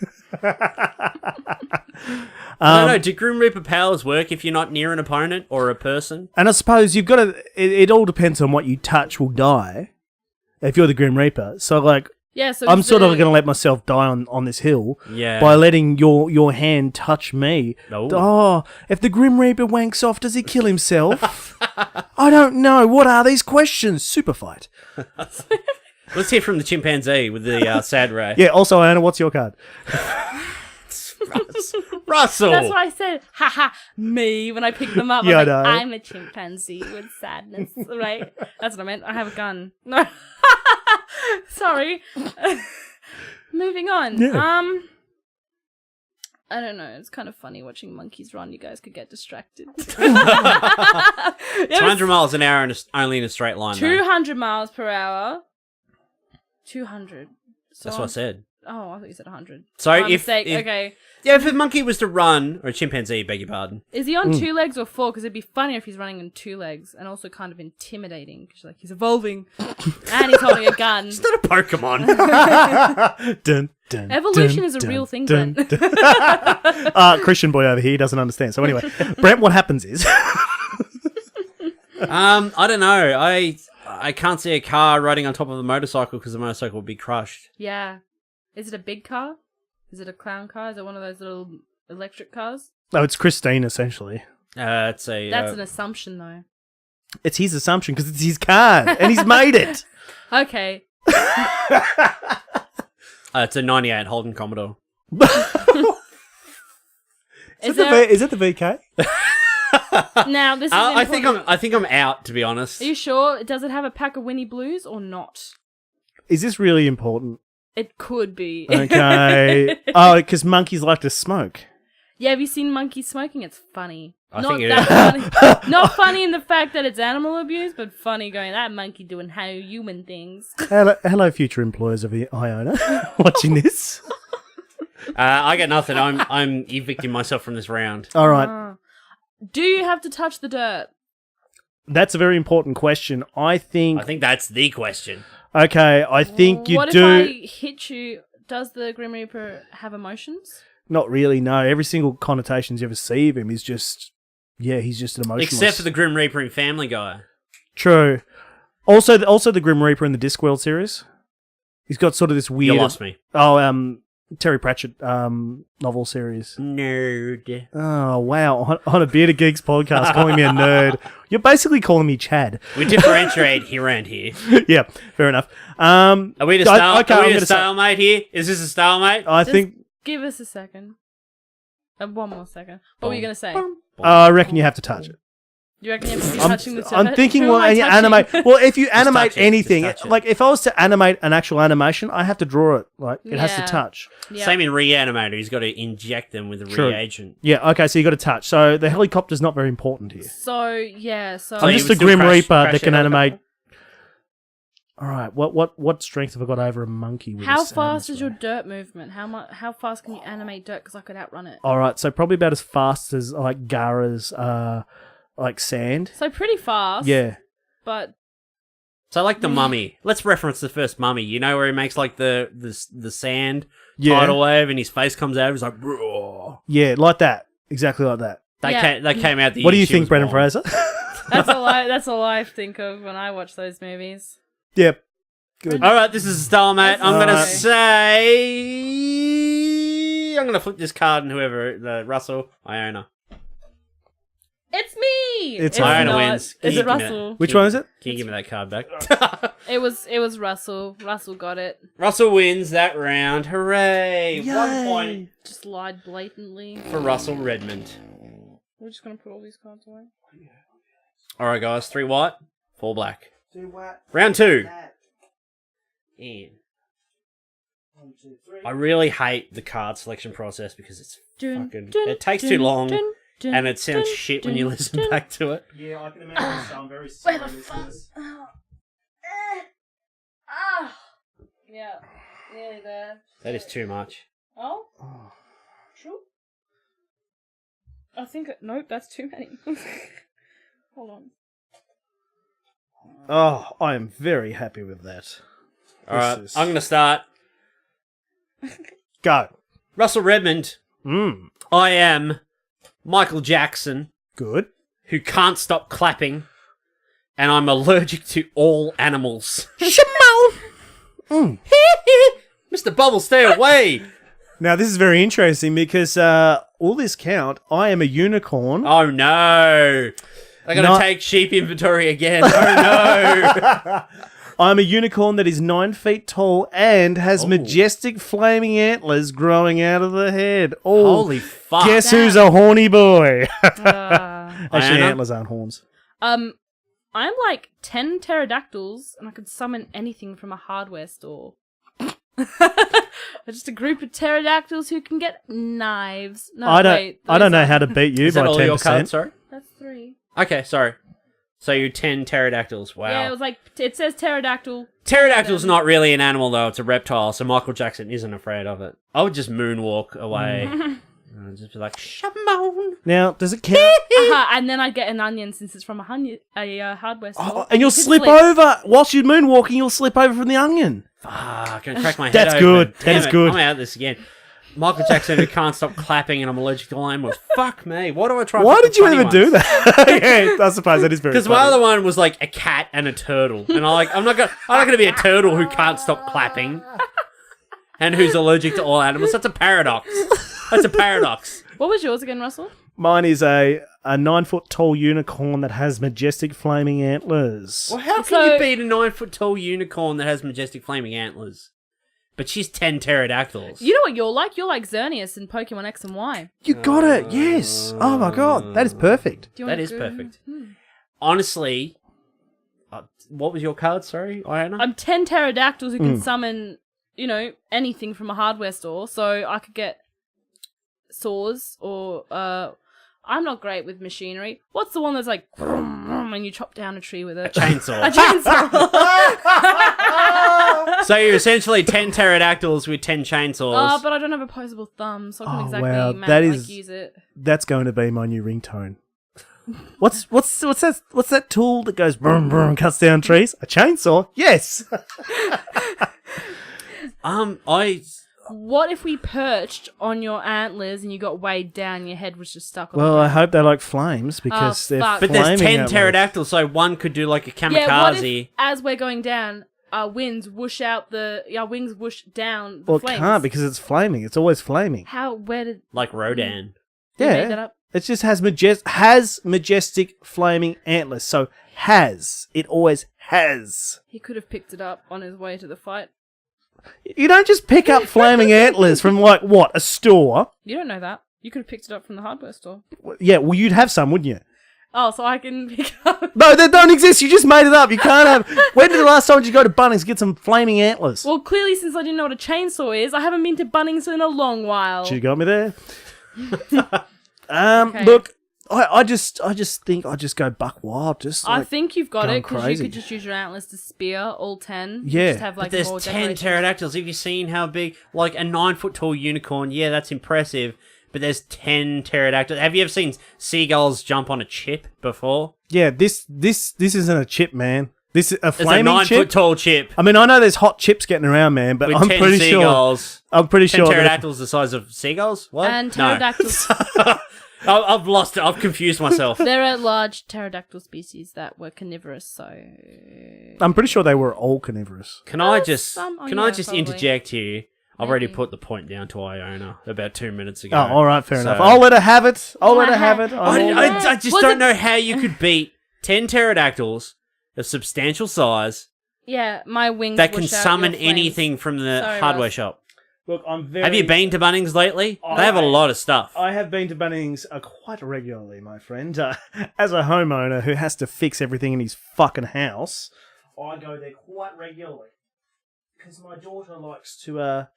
No, do Grim Reaper powers work if you're not near an opponent or a person? And I suppose you've got to. It all depends on what you touch will die. If you're the Grim Reaper, so like yeah, so I'm it's sort of the- going to let myself die on this hill Yeah. by letting your hand touch me. Oh. Oh, if the Grim Reaper wanks off, does he kill himself? I don't know. What are these questions? Superfight. Let's hear from the chimpanzee with the sad ray. Yeah. Also, Anna, what's your card? Russell! That's what I said. Haha, me when I picked them up. Yeah, I I was like, know. I'm a chimpanzee with sadness, right? That's what I meant. I have a gun. No, sorry. Moving on. Yeah. I don't know. It's kind of funny watching monkeys run. You guys could get distracted. 200 miles an hour only in a straight line, though. 200 miles per hour. 200. So That's what I said. Oh, I thought you said 100. So My if- mistake. if- Okay. Yeah, if a monkey was to run, or a chimpanzee, beg your pardon. Is he on 2 legs or 4? Because it'd be funnier if he's running on 2 legs, and also kind of intimidating because like he's evolving and he's holding a gun. It's not a Pokemon. Dun, dun, Evolution dun, is a dun, real thing, dun, Brent. dun. Christian boy over here doesn't understand. So anyway, Brent, what happens is I don't know. I can't see a car riding on top of a motorcycle because the motorcycle would be crushed. Yeah. Is it a big car? Is it a clown car? Is it one of those little electric cars? no, it's Christine essentially. It's a. That's an assumption, though. It's his assumption because it's his card and he's made it. Okay. It's a 98 Holden Commodore. Is there... Is it the VK? Now, this is I think important. I'm out, to be honest. Are you sure? Does it have a pack of Winnie Blues or not? Is this really important? It could be. Okay. Oh, because monkeys like to smoke. Yeah, have you seen monkeys smoking? It's funny. I Not think it that is. funny. Not funny in the fact that it's animal abuse, but funny going, that monkey doing how human things. Hello, future employers of the Iona watching this. I got nothing. I'm evicting myself from this round. All right. Do you have to touch the dirt? That's a very important question. I think that's the question. okay, I think you What do. if I hit you? Does the Grim Reaper have emotions? Not really, no. Every single connotations you ever see of him is just, he's just an emotionless. Except for the Grim Reaper in Family Guy. True. Also the Grim Reaper in the Discworld series. He's got sort of this weird... You lost me. Oh, Terry Pratchett novel series. Nerd. Oh, wow. On a Bearded Geeks podcast, calling me a nerd. You're basically calling me Chad. We differentiate here and here. Yeah, fair enough. Are we to I'm stalemate here? Is this a stalemate? I Just think... give us a second. One more second. What were you going to say? I reckon you have to touch it. You reckon you have to be touching the I'm thinking, Who well, am I and you touching? animate. Well, if you animate touch it, anything, just touch it. like if I was to animate an actual animation, I have to draw it. Like it has to Yeah. touch. Yeah. Same in Reanimator. He's got to inject them with a True. reagent. Yeah. Okay. So you got to touch. So the helicopter's not very important here. So, yeah, so... I'm you just would a still Grim crash Reaper that the can helicopter? animate. All right. What strength have I got over a monkey? With How a fast sadness is your ray? dirt movement? How fast can you animate dirt? Because I could outrun it. All right. So probably about as fast as like Gara's like sand. So pretty fast. Yeah. But So like the Mummy. Let's reference the first Mummy. You know where he makes like the sand Yeah. tidal wave and his face comes out. He's like, "Roar." Yeah. Like that. Exactly like that. That came out the What do year you she think, was Brendan born. Fraser? that's all I think of when I watch those movies. Yep. Good. All right, this is a stalemate. I'm going to Alright. say... I'm going to flip this card and whoever... Russell, Iona. It's me. It's Iona not. wins. Is You it give me that. Russell? Which one is it? Can you give me that card back? It was Russell. Russell got it. Russell wins that round. Hooray! Yay. 1 point Just lied blatantly. for Russell Redmond. We're just gonna put all these cards away. All right, guys. 3 white, 4 black. Round 2. Ian. I really hate the card selection process because it's fucking... It takes too long and it sounds shit when you listen back to it. Yeah, I can imagine. So I'm very Where the fuck? Yeah, nearly there. That is too much. Oh, true. I think nope, that's too many. Hold on. Oh, I am very happy with that. All right, is- I'm going to start. Go. Russell Redmond. I am Michael Jackson, Good. who can't stop clapping, and I'm allergic to all animals. Mr. Bubble, stay away! Now, this is very interesting because all this count, I am a unicorn. Oh no! They're going to Not- take sheep inventory again. Oh no! I'm a unicorn that is 9 feet tall and has majestic flaming antlers growing out of the head. Oh, Holy fuck. guess who's a horny boy? Actually, Iona? antlers aren't horns. I'm like 10 pterodactyls, and I could summon anything from a hardware store. Just a group of pterodactyls who can get knives. No, I wait, don't know those how to beat you Is by that all 10%. your cards, sorry? That's 3. Okay, sorry. So you're 10 pterodactyls. Wow. Yeah, it was like it says pterodactyl. Pterodactyl's not really an animal, though. It's a reptile, so Michael Jackson isn't afraid of it. I would just moonwalk away. And just be like, Shamon! Now, does it count? And then I'd get an onion since it's from a hardware store. Oh, and you'll You could slip over. Whilst you're moonwalking, you'll slip over from the onion. Fuck, gonna crack my head That's open. good. That Damn is it, good. I'm out of this again. Michael Jackson who can't stop clapping and I'm allergic to all animals. Fuck me. Why do I try Why to pick did you the funny even do ones? that? Yeah, I suppose that is very Because funny. my other one was like a cat and a turtle. And I'm not gonna be a turtle who can't stop clapping. And who's allergic to all animals. That's a paradox. That's a paradox. What was yours again, Russell? Mine is a 9 foot tall unicorn that has majestic flaming antlers. Well, how can So- you beat a 9 foot tall unicorn that has majestic flaming antlers? But she's 10 pterodactyls. You know what you're like? You're like Xerneas in Pokemon X and Y. You got it, yes. Oh my god, that is perfect. Do you That want is to perfect. Honestly, what was your card? Sorry, Iona? I'm 10 pterodactyls who can summon, anything from a hardware store. So I could get saws or I'm not great with machinery. What's the one that's like when you chop down a tree with it? Chainsaw. A chainsaw. So you're essentially 10 pterodactyls with 10 chainsaws. But I don't have opposable thumbs, so I can't Oh, exactly wow, use it. That's going to be my new ringtone. What's that tool that goes brum brum cuts down trees? A chainsaw? Yes. What if we perched on your antlers and you got weighed down and your head was just stuck on Well, the I ground? hope they like flames because they're fuck. But flaming there's 10 antlers. pterodactyls, so one could do like a kamikaze. Yeah, what if, as we're going down, our wings whoosh down the Well, it flames? can't because it's flaming. It's always flaming. Where did Like Rodan. you make that Yeah. up? It just has majestic flaming antlers. So it always has. He could have picked it up on his way to the fight. You don't just pick up flaming antlers from a store. You don't know that. You could have picked it up from the hardware store. Yeah, well, you'd have some, wouldn't you? Oh, so I can pick up... No, they don't exist. You just made it up. You can't have... When did the last time did you go to Bunnings and get some flaming antlers? Well, clearly, since I didn't know what a chainsaw is, I haven't been to Bunnings in a long while. She got me there. Okay. Look, I just think I just go buck wild. Just I like, think you've got going it, because you crazy. could just use your antlers to spear all 10. Yeah. Just have, like, But there's more 10 decoration. pterodactyls. Have you seen how big? Like a 9-foot tall unicorn. Yeah, that's impressive. But there's 10 pterodactyls. Have you ever seen seagulls jump on a chip before? yeah, this isn't a chip, man. This is a It's a flaming 9-foot chip. tall chip. I mean, I know there's hot chips getting around, man, but With I'm 10 pretty sure. seagulls. I'm pretty 10 sure. that- pterodactyls the size of seagulls? What? And No. pterodactyls. I've lost it. I've confused myself. There are large pterodactyl species that were carnivorous, so... I'm pretty sure they were all carnivorous. Can I just probably. interject here? I've already Maybe. put the point down to Iona about 2 minutes ago. Oh, all right, fair So- enough. I'll let her have it. I'll let her have it. I just Was don't it- know how you could beat 10 pterodactyls of substantial size Yeah, my wings that can whoosh out summon your flames. anything from the Sorry, hardware Ross. shop. Look, I'm very. Have you been to Bunnings lately? They have a lot of stuff. I have been to Bunnings quite regularly, my friend. As a homeowner who has to fix everything in his fucking house, I go there quite regularly because my daughter likes to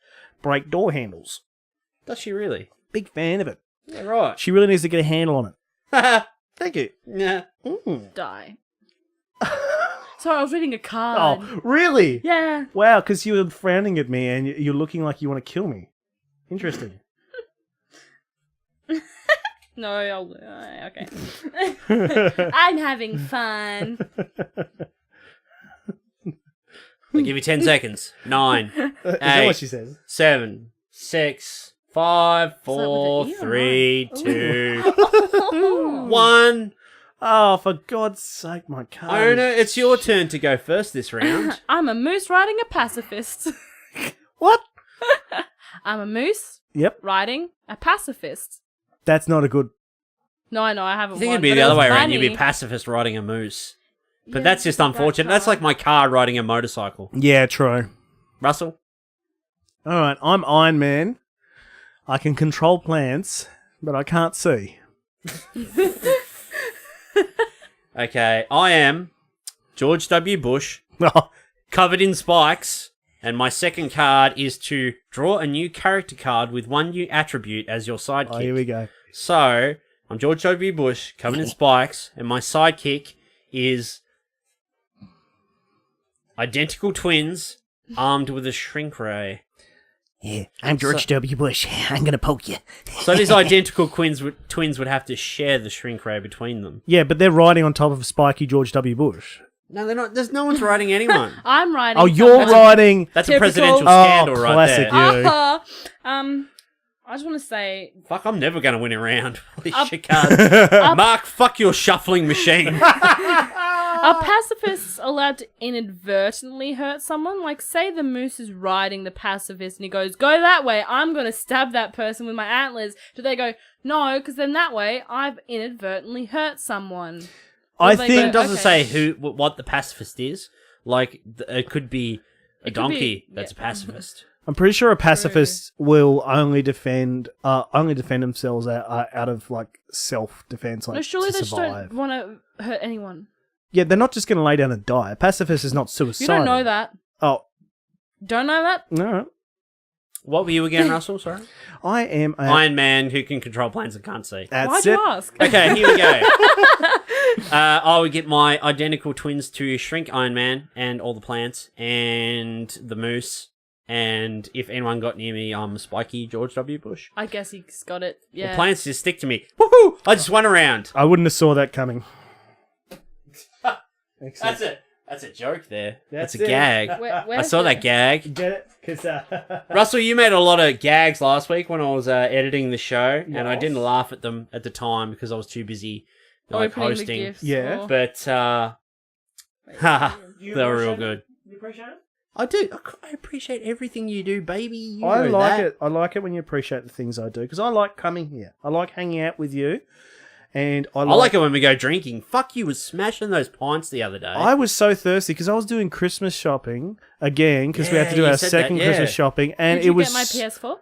break door handles. Does she really? Big fan of it. Yeah, right. She really needs to get a handle on it. Thank you. Yeah. Die. Sorry, I was reading a card. Oh, really? Yeah. Wow, because you were frowning at me and you're looking like you want to kill me. Interesting. No, okay. I'm having fun. I'll give you 10 seconds. 9, Is that 8, what she says? 7, 6, 5, that 4, with the ear, 3, right? 2, 1. Oh, for God's sake, my card. Iona, it's your turn to go first this round. I'm a moose riding a pacifist. What? I'm a moose Yep, riding a pacifist. that's not a good. No, I know, I haven't I think won, it'd be but the it other was way around. You'd be funny. a pacifist riding a moose. But Yeah, that's just that unfortunate. That's car. like my car riding a motorcycle. Yeah, true. Russell? All right, I'm Iron Man. I can control plants, but I can't see. Okay, I am George W. Bush, Oh, covered in spikes, and my second card is to draw a new character card with one new attribute as your sidekick. here we go. So, I'm George W. Bush, covered in spikes, and my sidekick is identical twins armed with a shrink ray. Yeah, I'm George W. Bush. I'm gonna poke you. So these identical twins would have to share the shrink ray between them. Yeah, but they're riding on top of spiky George W. Bush. No, they're not. There's no one's riding anyone. I'm riding. Oh, you're someone. riding. That's a Typical. presidential Oh, scandal right classic there. you. I just want to say, Fuck, I'm never going to win a round. Holy Up- shit, card. Mark, fuck your shuffling machine. are pacifists allowed to inadvertently hurt someone? Like, say the moose is riding the pacifist and he goes, "Go that way, I'm going to stab that person with my antlers." Do they go, "No, because then that way I've inadvertently hurt someone"? I they think It doesn't Okay. say what the pacifist is. Like, it could be a It could donkey be- that's yeah. a pacifist. I'm pretty sure a pacifist will only defend themselves out of like self-defense, like No, surely to they just survive. don't want to hurt anyone. Yeah, they're not just going to lay down and die. A pacifist is not You suicidal. don't know that. Oh, Don't know that? no. What were you again, Russell? Sorry. I am a... Iron Man who can control planes and can't see. That's Why'd it. you ask? Okay, here we go. I would get my identical twins to shrink Iron Man and all the plants and the moose. And if anyone got near me, I'm Spiky George W. Bush. I guess he's got it. Yeah. The plants just stick to me. Woohoo! I just won a round. I wouldn't have saw that coming. That's it. That's a joke there. That's That's a it. gag. I Where's saw the- that gag. Get it? 'Cause, Russell, you made a lot of gags last week when I was editing the show, and I Yes. didn't laugh at them at the time because I was too busy Opening the hosting. gifts. Yeah. or- But haha, they were real good. You appreciate it? I do. I appreciate everything you do, baby. You I know like that. it. I like it when you appreciate the things I do because I like coming here. I like hanging out with you, and I like it when we go drinking. Fuck, you was smashing those pints the other day. I was so thirsty because I was doing Christmas shopping again because we had to do Yeah, you our said second that, yeah. Christmas shopping, and Did you it was get my PS4?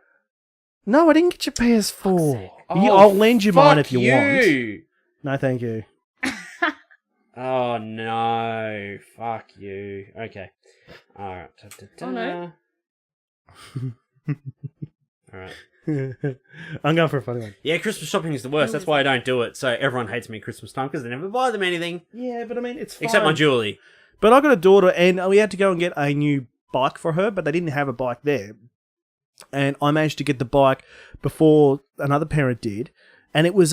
No, I didn't get your PS4. Oh, I'll lend you mine fuck if you want. No, thank you. Oh no! Fuck you. Okay. All right. Oh, no. All right. I'm going for a funny one. Yeah, Christmas shopping is the worst. That's why I don't do it. So everyone hates me at Christmas time because I never buy them anything Yeah, but I mean, it's fine. except my jewelry. But I got a daughter, and we had to go and get a new bike for her, but they didn't have a bike there. And I managed to get the bike before another parent did, and it was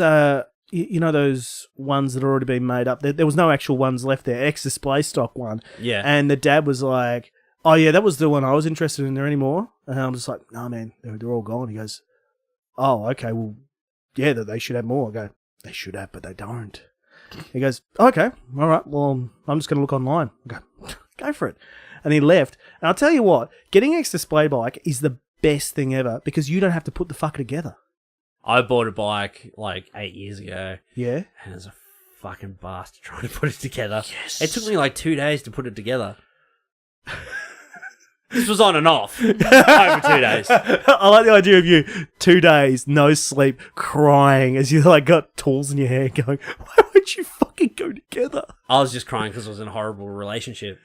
you know those ones that had already been made up. There was no actual ones left there, ex-display stock one. Yeah. And the dad was like, "Oh yeah, that was the one I was interested in. There anymore?" And I'm just like, "No, man, they're all gone." He goes, "Oh, okay, well, yeah, they should have more." I go, "They should have, but they don't." He goes, "Okay, all right, well, I'm just going to look online." I go, "Go for it." And he left. And I'll tell you what, getting an ex-display bike is the best thing ever because you don't have to put the fucker together. I bought a bike like 8 years ago, Yeah? and it was a fucking bastard trying to put it together. Yes. It took me like 2 days to put it together. This was on and off over 2 days. I like the idea of you 2 days, no sleep, crying as you like got tools in your hair going, why won't you fucking go together? I was just crying because I was in a horrible relationship.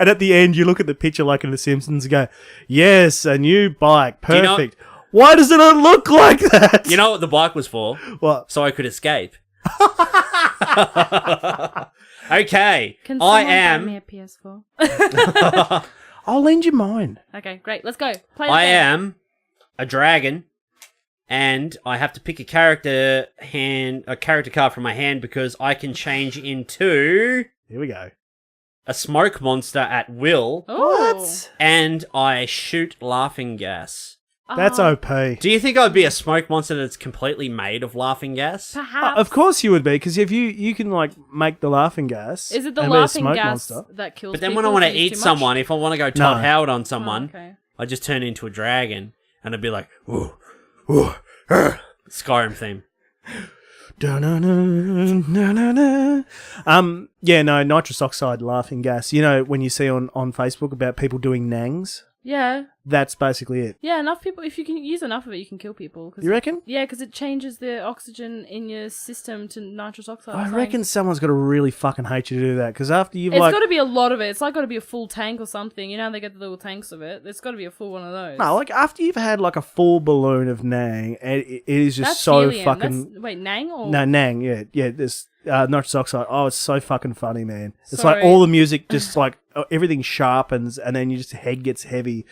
And at the end, you look at the picture like in The Simpsons and go, yes, a new bike, you know- perfect. Why does it not look like that? You know what the bike was for? What? So I could escape. Okay, Can I someone buy me am. a PS4? I'll lend you mine. Okay, great. Let's go. Play the I game. am a dragon, and I have to pick a character card from my hand because I can change into Here we go. a smoke monster at will, Oh. and I shoot laughing gas. That's Oh, OP. Do you think I'd be a smoke monster that's completely made of laughing gas? Perhaps. Of course you would be, because if you can like make the laughing gas. Is it the and be a laughing smoke gas monster. that kills But then people when I want to if you use eat too much? someone, if I want to go Todd No. Howard on Oh, someone, okay. I just turn into a dragon, and I'd be like, ooh, ooh, Skyrim theme. Yeah, no, nitrous oxide laughing gas. You know, when you see on Facebook about people doing nangs, Yeah. that's basically it. Yeah, enough people, if you can use enough of it, you can kill people. 'Cause You reckon? Yeah, because it changes the oxygen in your system to nitrous oxide. I so- reckon someone's got to really fucking hate you to do that, because after you've It's like... got to be a lot of it. It's like got to be a full tank or something. You know, they get the little tanks of it. It's got to be a full one of those. No, like after you've had like a full balloon of nang, it is just That's so helium. fucking... Wait, Nang or No, nang, yeah, this nitrous oxide. Oh, it's so fucking funny, man. It's Sorry. like all the music just like everything sharpens, and then your head gets heavy.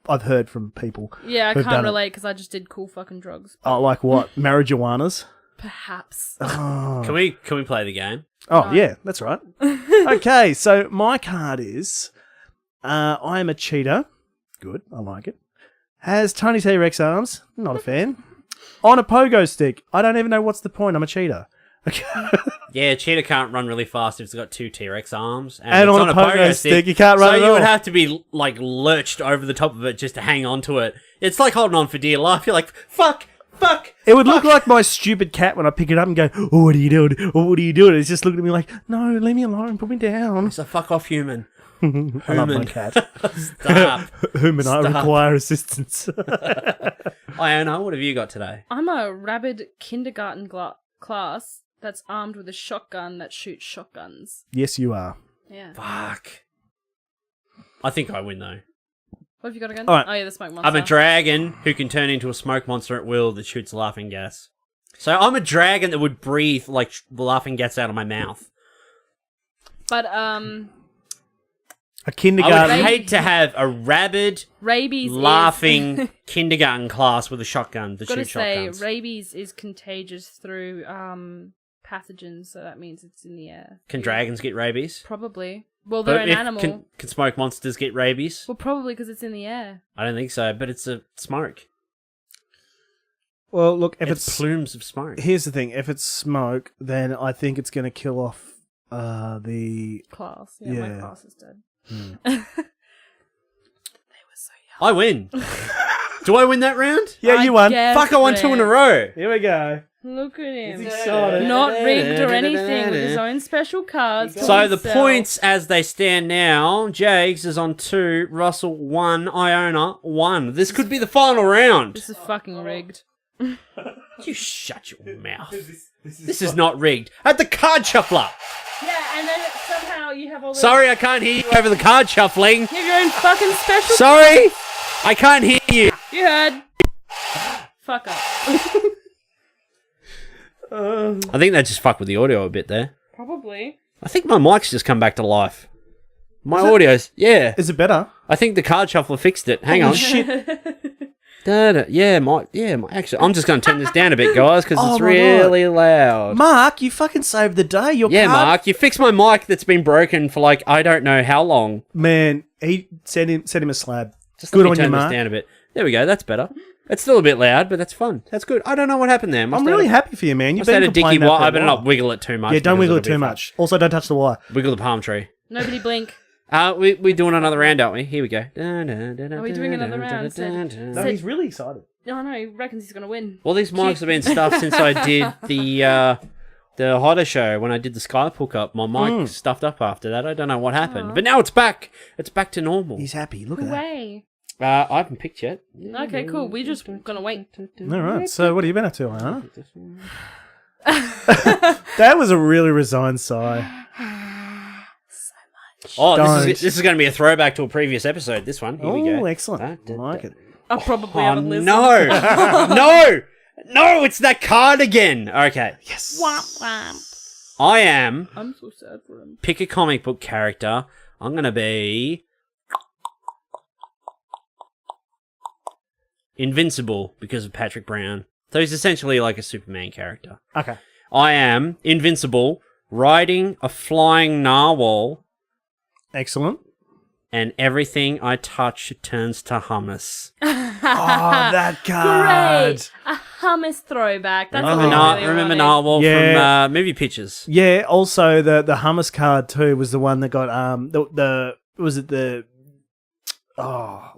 I've heard from people. Yeah, I who've can't done it. relate because I just did cool fucking drugs. Oh, like what? Marijuanas? Perhaps. Oh, Can we play the game? oh yeah, that's right. Okay, so my card is I am a cheater. Good, I like it. Has Tiny T-Rex arms. Not a fan. On a pogo stick. I don't even know what's the point. I'm a cheater. Okay. Yeah, cheetah can't run really fast if it's got 2 T-Rex arms. And it's on a pogo stick, you can't run So at you all. would have to be, like, lurched over the top of it just to hang on to it. It's like holding on for dear life. You're like, fuck! It would look like my stupid cat when I pick it up and go, oh, what are you doing? Oh, what are you doing? It's just looking at me like, no, leave me alone. Put me down. It's a fuck off human. I love my Human. cat. Stop. Human, I Stop. require assistance. Iona, what have you got today? I'm a rabid kindergarten class that's armed with a shotgun that shoots shotguns. Yes, you are. Yeah. Fuck. I think I win, though. What have you got again? All right. Oh yeah, the smoke monster. I'm a dragon who can turn into a smoke monster at will that shoots laughing gas. So I'm a dragon that would breathe, like, laughing gas out of my mouth. But A I kindergarten. would hate to have a rabid, rabies laughing kindergarten class with a shotgun that Gotta shoots say, shotguns. rabies is contagious through pathogens, so that means it's in the air. Can dragons get rabies? Probably. Well, they're an animal. Can smoke monsters get rabies? Well, probably because it's in the air. I don't think so, but it's a smoke. Well, look, if it's plumes of smoke. Here's the thing: if it's smoke, then I think it's going to kill off the class. Yeah, my class is dead. Mm. They were so young. I win. Do I win that round? Yeah, you won. Fuck! I won 2 in a row. Here we go. Look at him. He's excited. Not rigged or anything, with his own special cards. So the points as they stand now, Jags is on 2, Russell 1, Iona 1. This could be the final round. This is fucking rigged. You shut your mouth. This is not rigged. At the card shuffler. Yeah, and then somehow you have all this... Sorry, I can't hear you over the card shuffling. You have your own fucking special... Sorry, I can't hear you. You heard. Fuck up. I think they just fucked with the audio a bit there. Probably. I think my mic's just come back to life. My audio's... Yeah. Is it better? I think the card shuffler fixed it. Hang on. Shit. Actually, I'm just going to turn this down a bit, guys, because it's my really loud. Mark, you fucking saved the day. Mark, you fixed my mic that's been broken for like, I don't know how long. Man, he sent him a slab. Just good let me on you, turn this Mark. down a bit. There we go, that's better. It's still a bit loud, but that's fun. That's good. I don't know what happened there. I'm really happy for you, man. You've Must have been had a dicky complaining wire. I that better for a not while. wiggle it too much. Yeah, don't because wiggle it it'll be too fun. much. Also, don't touch the wire. Wiggle the palm tree. Nobody blink. We're doing another round, aren't we? Here we go. Are we doing another round? No, he's really excited. No, no, he reckons he's going to win. Well, these mics have been stuffed since I did the Hotter show. When I did the Skype hookup, my mic stuffed up after that. I don't know what happened. But now it's back. It's back to normal. He's happy. Look at that. Way. I haven't picked yet. Okay, cool. We're just going to wait. All right. So, what have you been up to, Iona? That was a really resigned sigh. Oh, this is going to be a throwback to a previous episode. This one. Here we go. Oh, excellent. I like it. I'll probably haven't listened. No. No, it's that card again. Okay. Yes. Womp womp. I'm so sad for him. pick a comic book character. I'm going to be Invincible because of Patrick Brown. So he's essentially like a Superman character. Okay. I am Invincible, riding a flying narwhal, Excellent. and everything I touch turns to hummus. Oh, that card. Great! A hummus throwback. That's Remember, what I really remember wanted. narwhal Yeah. from movie pictures? Yeah. Also, the hummus card too was the one that got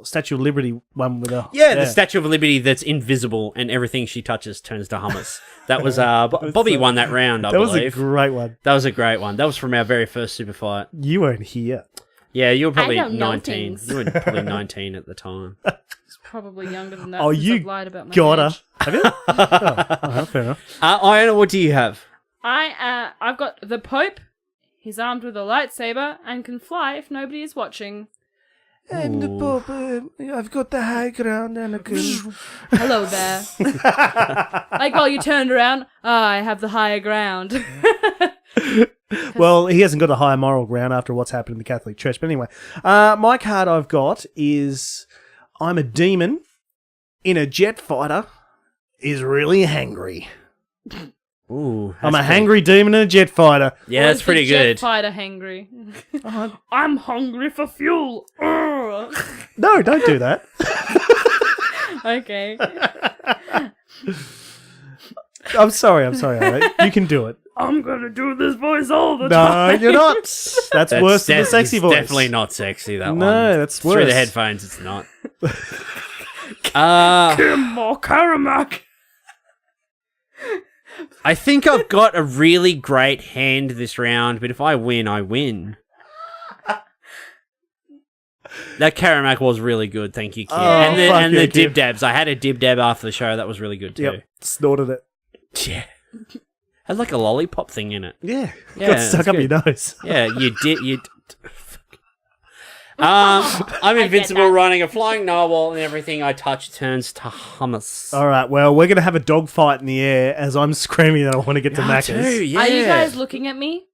Statue of Liberty one with a Yeah, the Statue of Liberty that's invisible and everything she touches turns to hummus. That was Bobby won that round, I That was believe. a great one. That was a great one. That was from our very first super fight. You weren't here. Yeah, you were probably I don't know 19. things. You were probably 19 at the time. He's probably younger than that. Oh, since you I've lied about my gotta. age. Have you? Oh, fair enough. Iona, what do you have? I've got the Pope. He's armed with a lightsaber and can fly if nobody is watching. And the Pope, I've got the high ground and a good... Hello there. Like while you turned around, I have the higher ground. Well, he hasn't got a higher moral ground after what's happened in the Catholic Church. But anyway, my card I've got is I'm a demon in a jet fighter is really hangry. Ooh, I'm a hangry demon in a jet fighter. Yeah, Or that's is pretty the jet good. fighter hangry. Oh, I'm hungry for fuel. Ugh. no, don't do that. Okay. I'm sorry. Right? You can do it. I'm gonna do this voice all the No, time. you're not. That's worse than the sexy it's voice. definitely not sexy, that one. No, that's Through the worse. headphones, it's not. More Karamak. I think I've got a really great hand this round, but if I win, I win. That Karamak was really good, thank you, kid. Oh, and fuck yeah, the kid. dib dabs. I had a dib dab after the show. That was really good too. Yep, snorted it. Yeah. Had like a lollipop thing in it. Yeah, Yeah, got stuck that's up good. your nose. Yeah, you did. I'm invincible, running a flying narwhal, and everything I touch turns to hummus. All right, well, we're gonna have a dogfight in the air as I'm screaming that I want to get to Yeah, Macca's. too, yeah. Are you guys looking at me?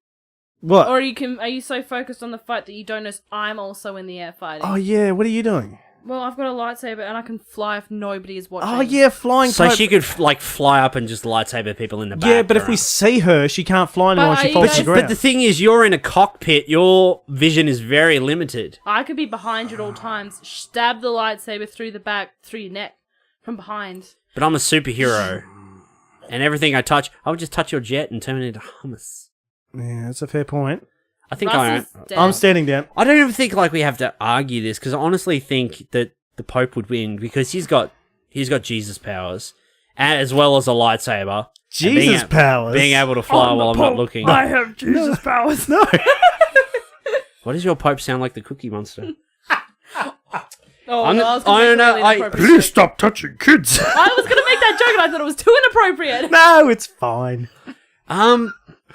What? Or are you so focused on the fight that you don't notice I'm also in the air fighting? Oh yeah, what are you doing? Well, I've got a lightsaber and I can fly if nobody is watching. Oh, yeah, flying So type. she could fly up and just lightsaber people in the back. Yeah, but if we see her, she can't fly anymore. But She I- falls to the but ground. But the thing is, you're in a cockpit. Your vision is very limited. I could be behind you at all times. Stab the lightsaber through the back, through your neck, from behind. But I'm a superhero, and everything I touch, I would just touch your jet and turn it into hummus. Yeah, that's a fair point. I think Russell's dead. I'm standing down. I don't even think like we have to argue this because I honestly think that the Pope would win because he's got Jesus powers as well as a lightsaber. And Jesus powers. being able to fly while I'm not looking. I have Jesus powers. No. Why does your Pope sound like the Cookie Monster? Oh, I'm- no, I was I gonna don't make know, a really I- inappropriate Please joke. stop touching kids. I was gonna make that joke and I thought it was too inappropriate. No, it's fine.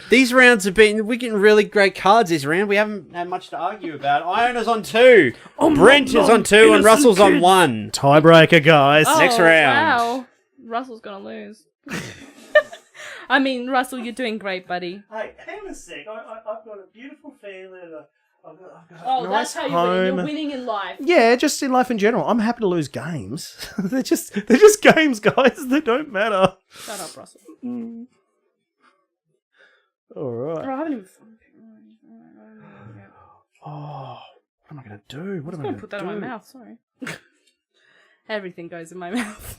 These rounds have been... We're getting really great cards this round. We haven't had much to argue about. Iona's on 2. Brent is on 2 and Russell's on 1. Tiebreaker, guys. Next round. Wow. Russell's gonna lose. I mean, Russell, you're doing great, buddy. Hey, hang on a sec. I've got a beautiful feeling. I've got Oh, a that's nice how you win. You're home. winning in life. Yeah, just in life in general. I'm happy to lose games. they're just games, guys. They don't matter. Shut up, Russell. All right. Oh, I haven't even... Oh, what am I going to do? What am I I'm going gonna to put that do? in my mouth, sorry. Everything goes in my mouth.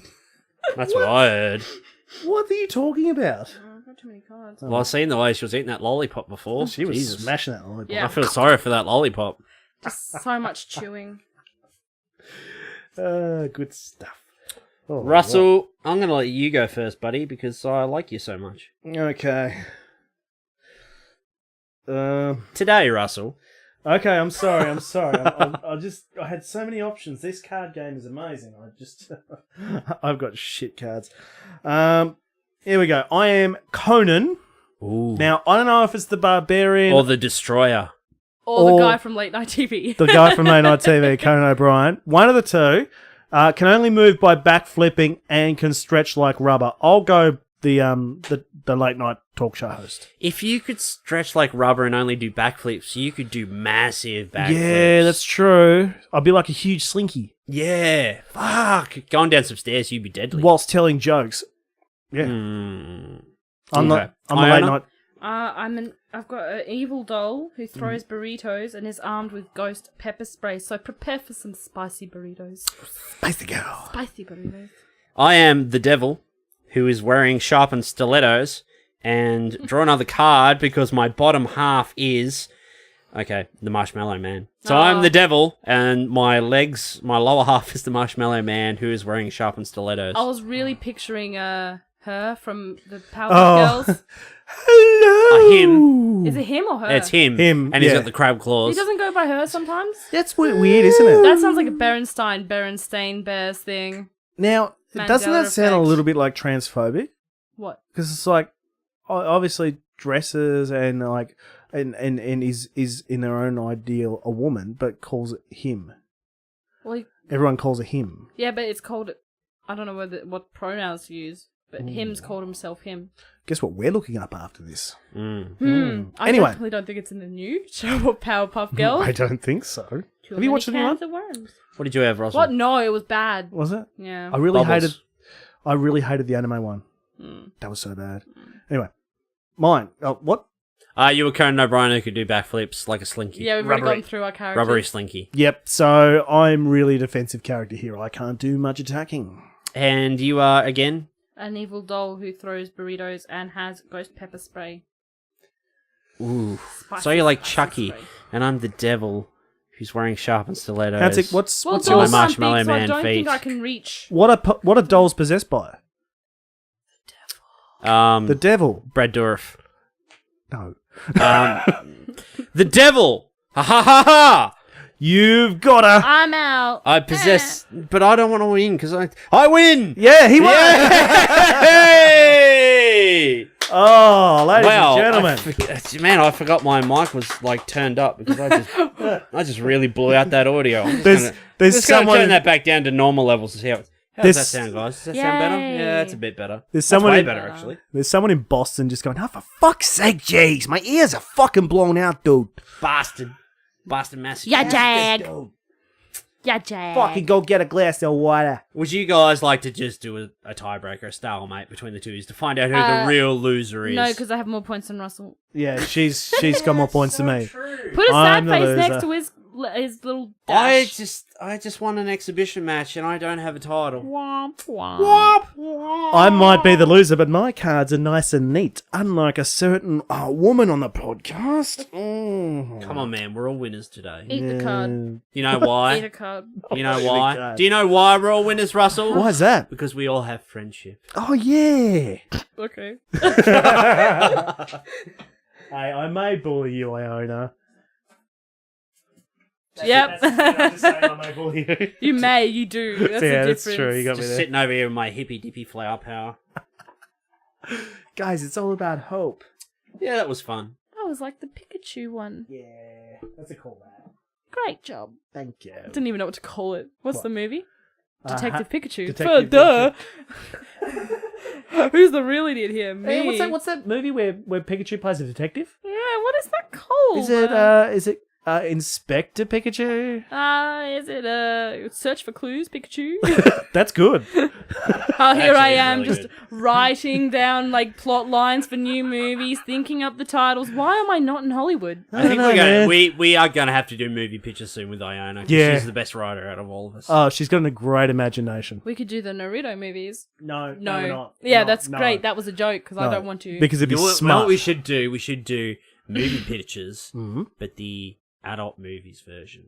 That's what I heard. What are you talking about? Oh, I've got too many cards. Well, I've seen the way she was eating that lollipop before. She was Jesus. smashing that lollipop. Yeah. I feel sorry for that lollipop. Just so much chewing. Good stuff. Oh, Russell, I'm going to let you go first, buddy, because I like you so much. Okay. Today, Russell. Okay, I'm sorry. I had so many options. This card game is amazing. I've got shit cards. Here we go. I am Conan. Ooh. Now, I don't know if it's the Barbarian Or the Destroyer. Or the Or- guy from late night TV. the guy from Late Night TV, Conan O'Brien. One of the two can only move by backflipping and can stretch like rubber. I'll go the late night talk show host. If you could stretch like rubber and only do backflips, you could do massive backflips. Yeah, that's true. I'd be like a huge slinky Yeah. Fuck. Going down some stairs, you'd be deadly. whilst telling jokes. Yeah, Mm. I'm Okay. the late Iona? night. I've got an evil doll who throws burritos and is armed with ghost pepper spray. So prepare for some spicy burritos. Spicy girl. Spicy burritos. I am the devil who is wearing sharpened stilettos and draw another card because my bottom half is... Okay, the Marshmallow Man. So I'm Oh. the devil and my lower half is the Marshmallow Man who is wearing sharpened stilettos. I was really picturing her from the Powerpuff Oh. Girls. Hello. Him. Is it him or her? It's him. Him, And he's yeah. got the crab He claws. doesn't go by her sometimes? That's weird, isn't it? That sounds like a Berenstain Bears thing. Now, doesn't Mandela that sound a effect. little bit like transphobic? What? Because it's like obviously dresses and like and is in their own ideal a woman, but calls it him. Well, Everyone calls it him. yeah, but it's called... I don't know what pronouns to use, but him's called himself him. Guess what we're looking up after this? I Anyway. definitely don't think it's in the new show of Powerpuff Girls. I don't think so. Too Have you many watched the new one? cans of worms. What did you have, Russell? What? No, it was bad. Was it? Yeah. I really Bubbles. hated the anime one. That was so bad. Anyway, mine. What? You were Conan O'Brien who could do backflips like a slinky. Yeah, we've already Rubbery. gone through our characters. Rubbery slinky. Yep. So I'm really a defensive character here. I can't do much attacking. And you are, again? An evil doll who throws burritos and has ghost pepper spray. Ooh. Spicy, So you're like spicy Chucky, spray. and I'm the devil who's wearing sharpened stilettos. That's it. What's Well, your dolls aren't Marshmallow big, so I Man don't feet? think I can reach. what are dolls possessed by? The devil. Brad Dourif. No. The devil! Ha ha ha ha! You've got to. I'm out. I possess, but I don't want to win because I win! Yeah, he won. Yay! Oh, ladies Wow, and gentlemen. I forgot my mic was like turned up because I just really blew out that audio. I'm There's just gonna someone. turn that back down to normal levels to see how does that This- sound, guys? Does that sound better? Yay. Yeah, it's a bit better. There's That's someone way in- better actually. There's someone in Boston just going, oh, for fuck's sake, jeez, my ears are fucking blown out, dude. Bastard Massachusetts. Yeah, Jag. dude. Yeah, Jack. Fucking go get a glass of water. Would you guys like to just do a tiebreaker, a stalemate between the two to find out who the real loser is? No, because I have more points than Russell. Yeah, she's got more points than me. Put a sad I'm the face loser. next to his little dash. I just won an exhibition match and I don't have a title. Womp, womp. I might be the loser, but my cards are nice and neat, unlike a certain woman on the podcast. Come on, man, we're all winners today. Eat the card. You know Eat a why? card. You know Eat a why? card. Do you know why we're all winners, Russell? Why is that? Because we all have friendship. Oh, yeah. Okay. Hey, I may bully you, Iona. Yep. I'm just saying I may bully you. You may, you do. That's the difference. That's true. You got me Just there. sitting over here with my hippy dippy flower power. Guys, it's all about hope. Yeah, that was fun. That was like the Pikachu one. Yeah, that's a callback. Great job. Thank you. Didn't even know what to call it. What's What? the movie? Detective Pikachu. Detective Duh. Who's the real idiot here? Me. Hey, what's that movie where Pikachu plays a detective? Yeah, what is that called? Is it Inspector Pikachu? Is it Search for Clues, Pikachu? That's good. Oh, here I Actually, it's am, really just good. writing down like plot lines for new movies, thinking up the titles. Why am I not in Hollywood? I think know, man. we are gonna have to do movie pitches soon with Iona. 'Cause Yeah. she's the best writer out of all of us. Oh, she's got a great imagination. We could do the Naruto movies. No, No, we're not. yeah, No, that's no. great. That was a joke because I No. don't want to. Because it'd be You know what smart. we should do? We should do movie pitches, Mhm. but the adult movies version.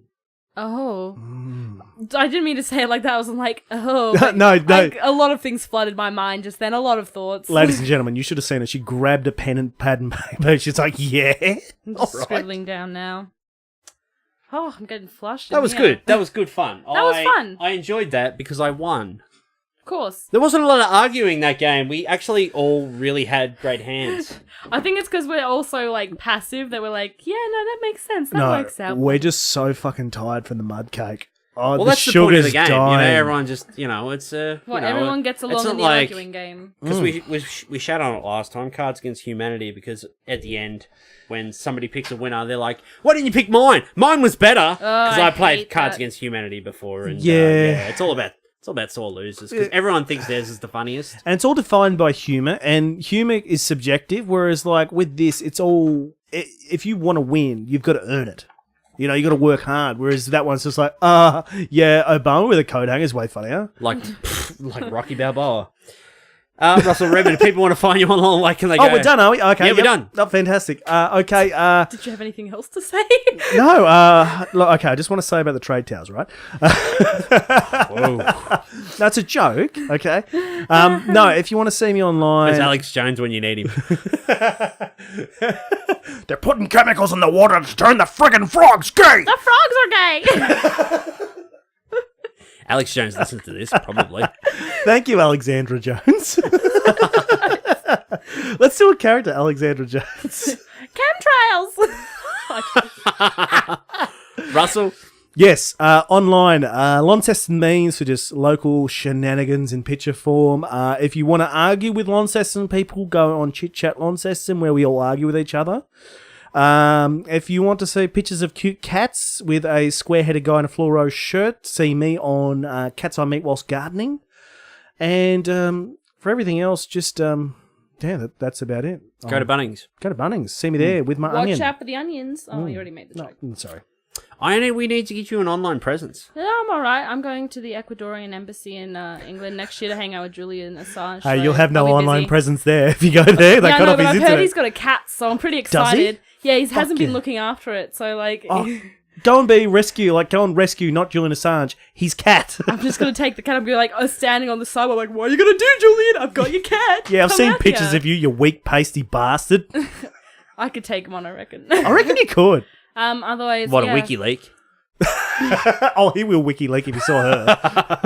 Oh, Mm. I didn't mean to say it like that. I was like, oh, No, no. Like, a lot of things flooded my mind just then. A lot of thoughts. Ladies and gentlemen, you should have seen her. She grabbed a pen and pad and paper. She's like, yeah. I'm just All right. scribbling down now. Oh, I'm getting flushed. That was good. That was good fun. That was fun. I enjoyed that because I won. Of course. There wasn't a lot of arguing that game. We actually all really had great hands. I think it's because we're also like passive that we're like, yeah, no, that makes sense. That No, works out. we're just so fucking tired from the mud cake. Oh, Well, the that's the point of the sugar's game. dying. You know, everyone just, it's What, you know, everyone gets it's along not in the like- arguing game. Because we shat on it last time, Cards Against Humanity, because at the end, when somebody picks a winner, they're like, why didn't you pick mine? Mine was better. Because I I played hate Cards that. Against Humanity before. And Yeah. it's all about sore losers. Because everyone thinks theirs is the funniest. And it's all defined by humour, and humour is subjective, whereas, like, with this, it's all... If you want to win, you've got to earn it. You know, you got to work hard, whereas that one's just like, yeah, Obama with a coat hanger is way funnier. Like Rocky Balboa. Russell Redmond, if people want to find you online, like, can they go? Oh, we're done, are we? Okay. Yeah, we're done. Oh, fantastic. Okay, Did you have anything else to say? no, look, okay, I just want to say about the trade towels, right? Whoa. That's a joke, okay? No, if you want to see me online... There's Alex Jones when you need him. They're putting chemicals in the water to turn the friggin' frogs gay! The frogs are gay! Alex Jones listens to this, probably. Thank you, Alexandra Jones. Let's do a character, Alexandra Jones. Chemtrails! Russell? Yes, online. Launceston means for just local shenanigans in picture form. If you want to argue with Launceston people, go on Chit Chat Launceston, where we all argue with each other. If you want to see pictures of cute cats with a square-headed guy in a fluoro shirt, see me on Cats I Meet Whilst Gardening. And for everything else, just, that's about it. Go to Bunnings. Go to Bunnings. See me there with my Watch onion. out for the onions. Oh, you already made the joke. Sorry. We need to get you an online presence. Yeah, I'm alright. I'm going to the Ecuadorian embassy in England next year to hang out with Julian Assange. Hey, so you'll have no I'll be online busy. presence there if you go there. They Yeah, I cut know, off but his I've internet. heard he's got a cat, so I'm pretty Does he? excited. Yeah, he hasn't been yeah. looking after it, so like... Oh, go and go and rescue not Julian Assange, his cat. I'm just going to take the cat and be like, standing on the side. I'm like, what are you going to do, Julian? I've got your cat. Yeah, I've Come seen out pictures here." of you weak, pasty bastard. I could take him on, I reckon. I reckon you could. Otherwise, What, yeah. a WikiLeak? Oh, he will WikiLeak if you saw her.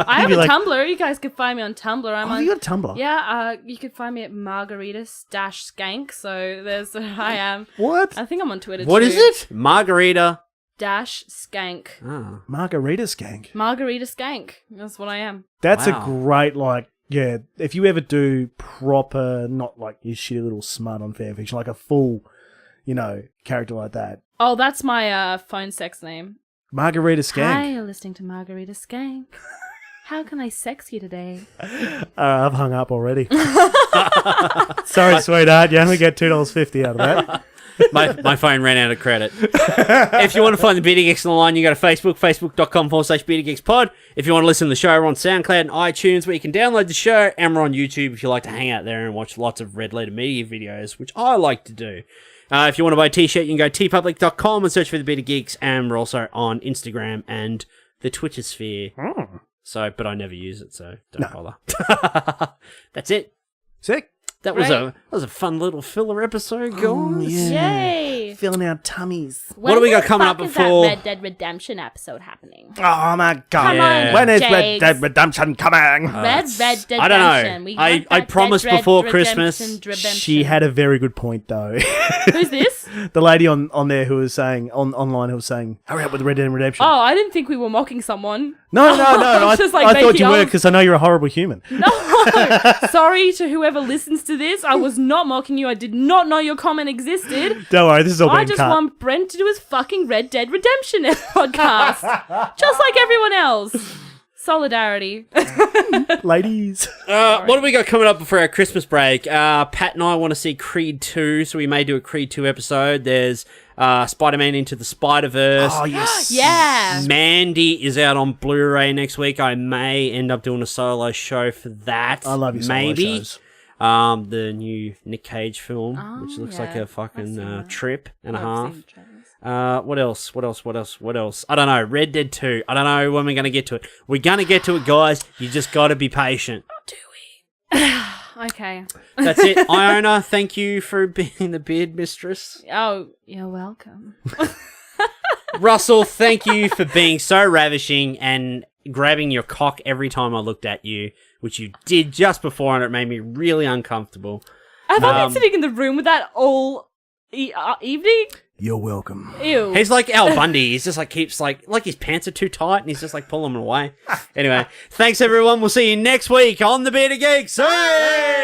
I have be a like- Tumblr. You guys can find me on Tumblr. I'm Oh, on... you got a Tumblr? Yeah, you can find me at margaritas-skank. So there's I am. What? I think I'm on Twitter What too. is it? Margarita. -skank. Oh. Margarita skank. Margarita skank. That's what I am. That's Wow. a great, yeah, if you ever do proper, not like your shitty little smut on fanfiction, like a full, character like that. Oh, that's my phone sex name. Margarita Skank. Hi, you're listening to Margarita Skank. How can I sex you today? I've hung up already. Sorry, sweetheart. You only get $2.50 out of that. My phone ran out of credit. If you want to find the Bearded Geeks online, you go to Facebook, facebook.com/BeardedGeeksPod. If you want to listen to the show, we're on SoundCloud and iTunes, where you can download the show, and we're on YouTube if you like to hang out there and watch lots of Red Letter Media videos, which I like to do. If you want to buy a t-shirt, you can go to tpublic.com and search for the Bearded Geeks, and we're also on Instagram and the Twitter sphere. Oh. So, but I never use it, so don't bother. That's it. Sick. That was a fun little filler episode, guys. Oh, yeah. Yay! Filling our tummies. What do we got coming up When before- is that Red Dead Redemption episode happening? Oh my god. Come on, When is Jags. Red Dead Redemption coming? Red Dead I don't know. Redemption. We want I that promised Red Dead before Redemption. Christmas. She had a very good point though. Who's this? The lady on there who was saying, online who was saying, hurry up with Red Dead Redemption. Oh, I didn't think we were mocking someone. No. It's just like I thought making you were up- because I know you're a horrible human. No! Sorry to whoever listens to this. I was not mocking you. I did not know your comment existed. Don't worry, this is all I being just cut. want Brent to do his fucking Red Dead Redemption podcast. Just like everyone else. Solidarity. Ladies. What do we got coming up before our Christmas break? Pat and I want to see Creed 2, so we may do a Creed 2 episode. There's Spider-Man Into the Spider-Verse. Oh, yes. Yeah. Mandy is out on Blu-ray next week. I may end up doing a solo show for that. I love your solo Maybe. shows. The new Nick Cage film, Oh, which looks yeah. like a I've fucking seen that. trip and a I've half. seen trailers. What else? I don't know. Red Dead 2. I don't know when we're going to get to it. We're going to get to it, guys. You just got to be patient. Do we? Okay. That's it. Iona, thank you for being the beard mistress. Oh, you're welcome. Russell, thank you for being so ravishing and grabbing your cock every time I looked at you, which you did just before, and it made me really uncomfortable. Have I been sitting in the room with that all evening? You're welcome. Ew. He's like Al Bundy. He's just like keeps like his pants are too tight, and he's just like pulling them away. Anyway, thanks everyone. We'll see you next week on the Bearded Geeks. Hey!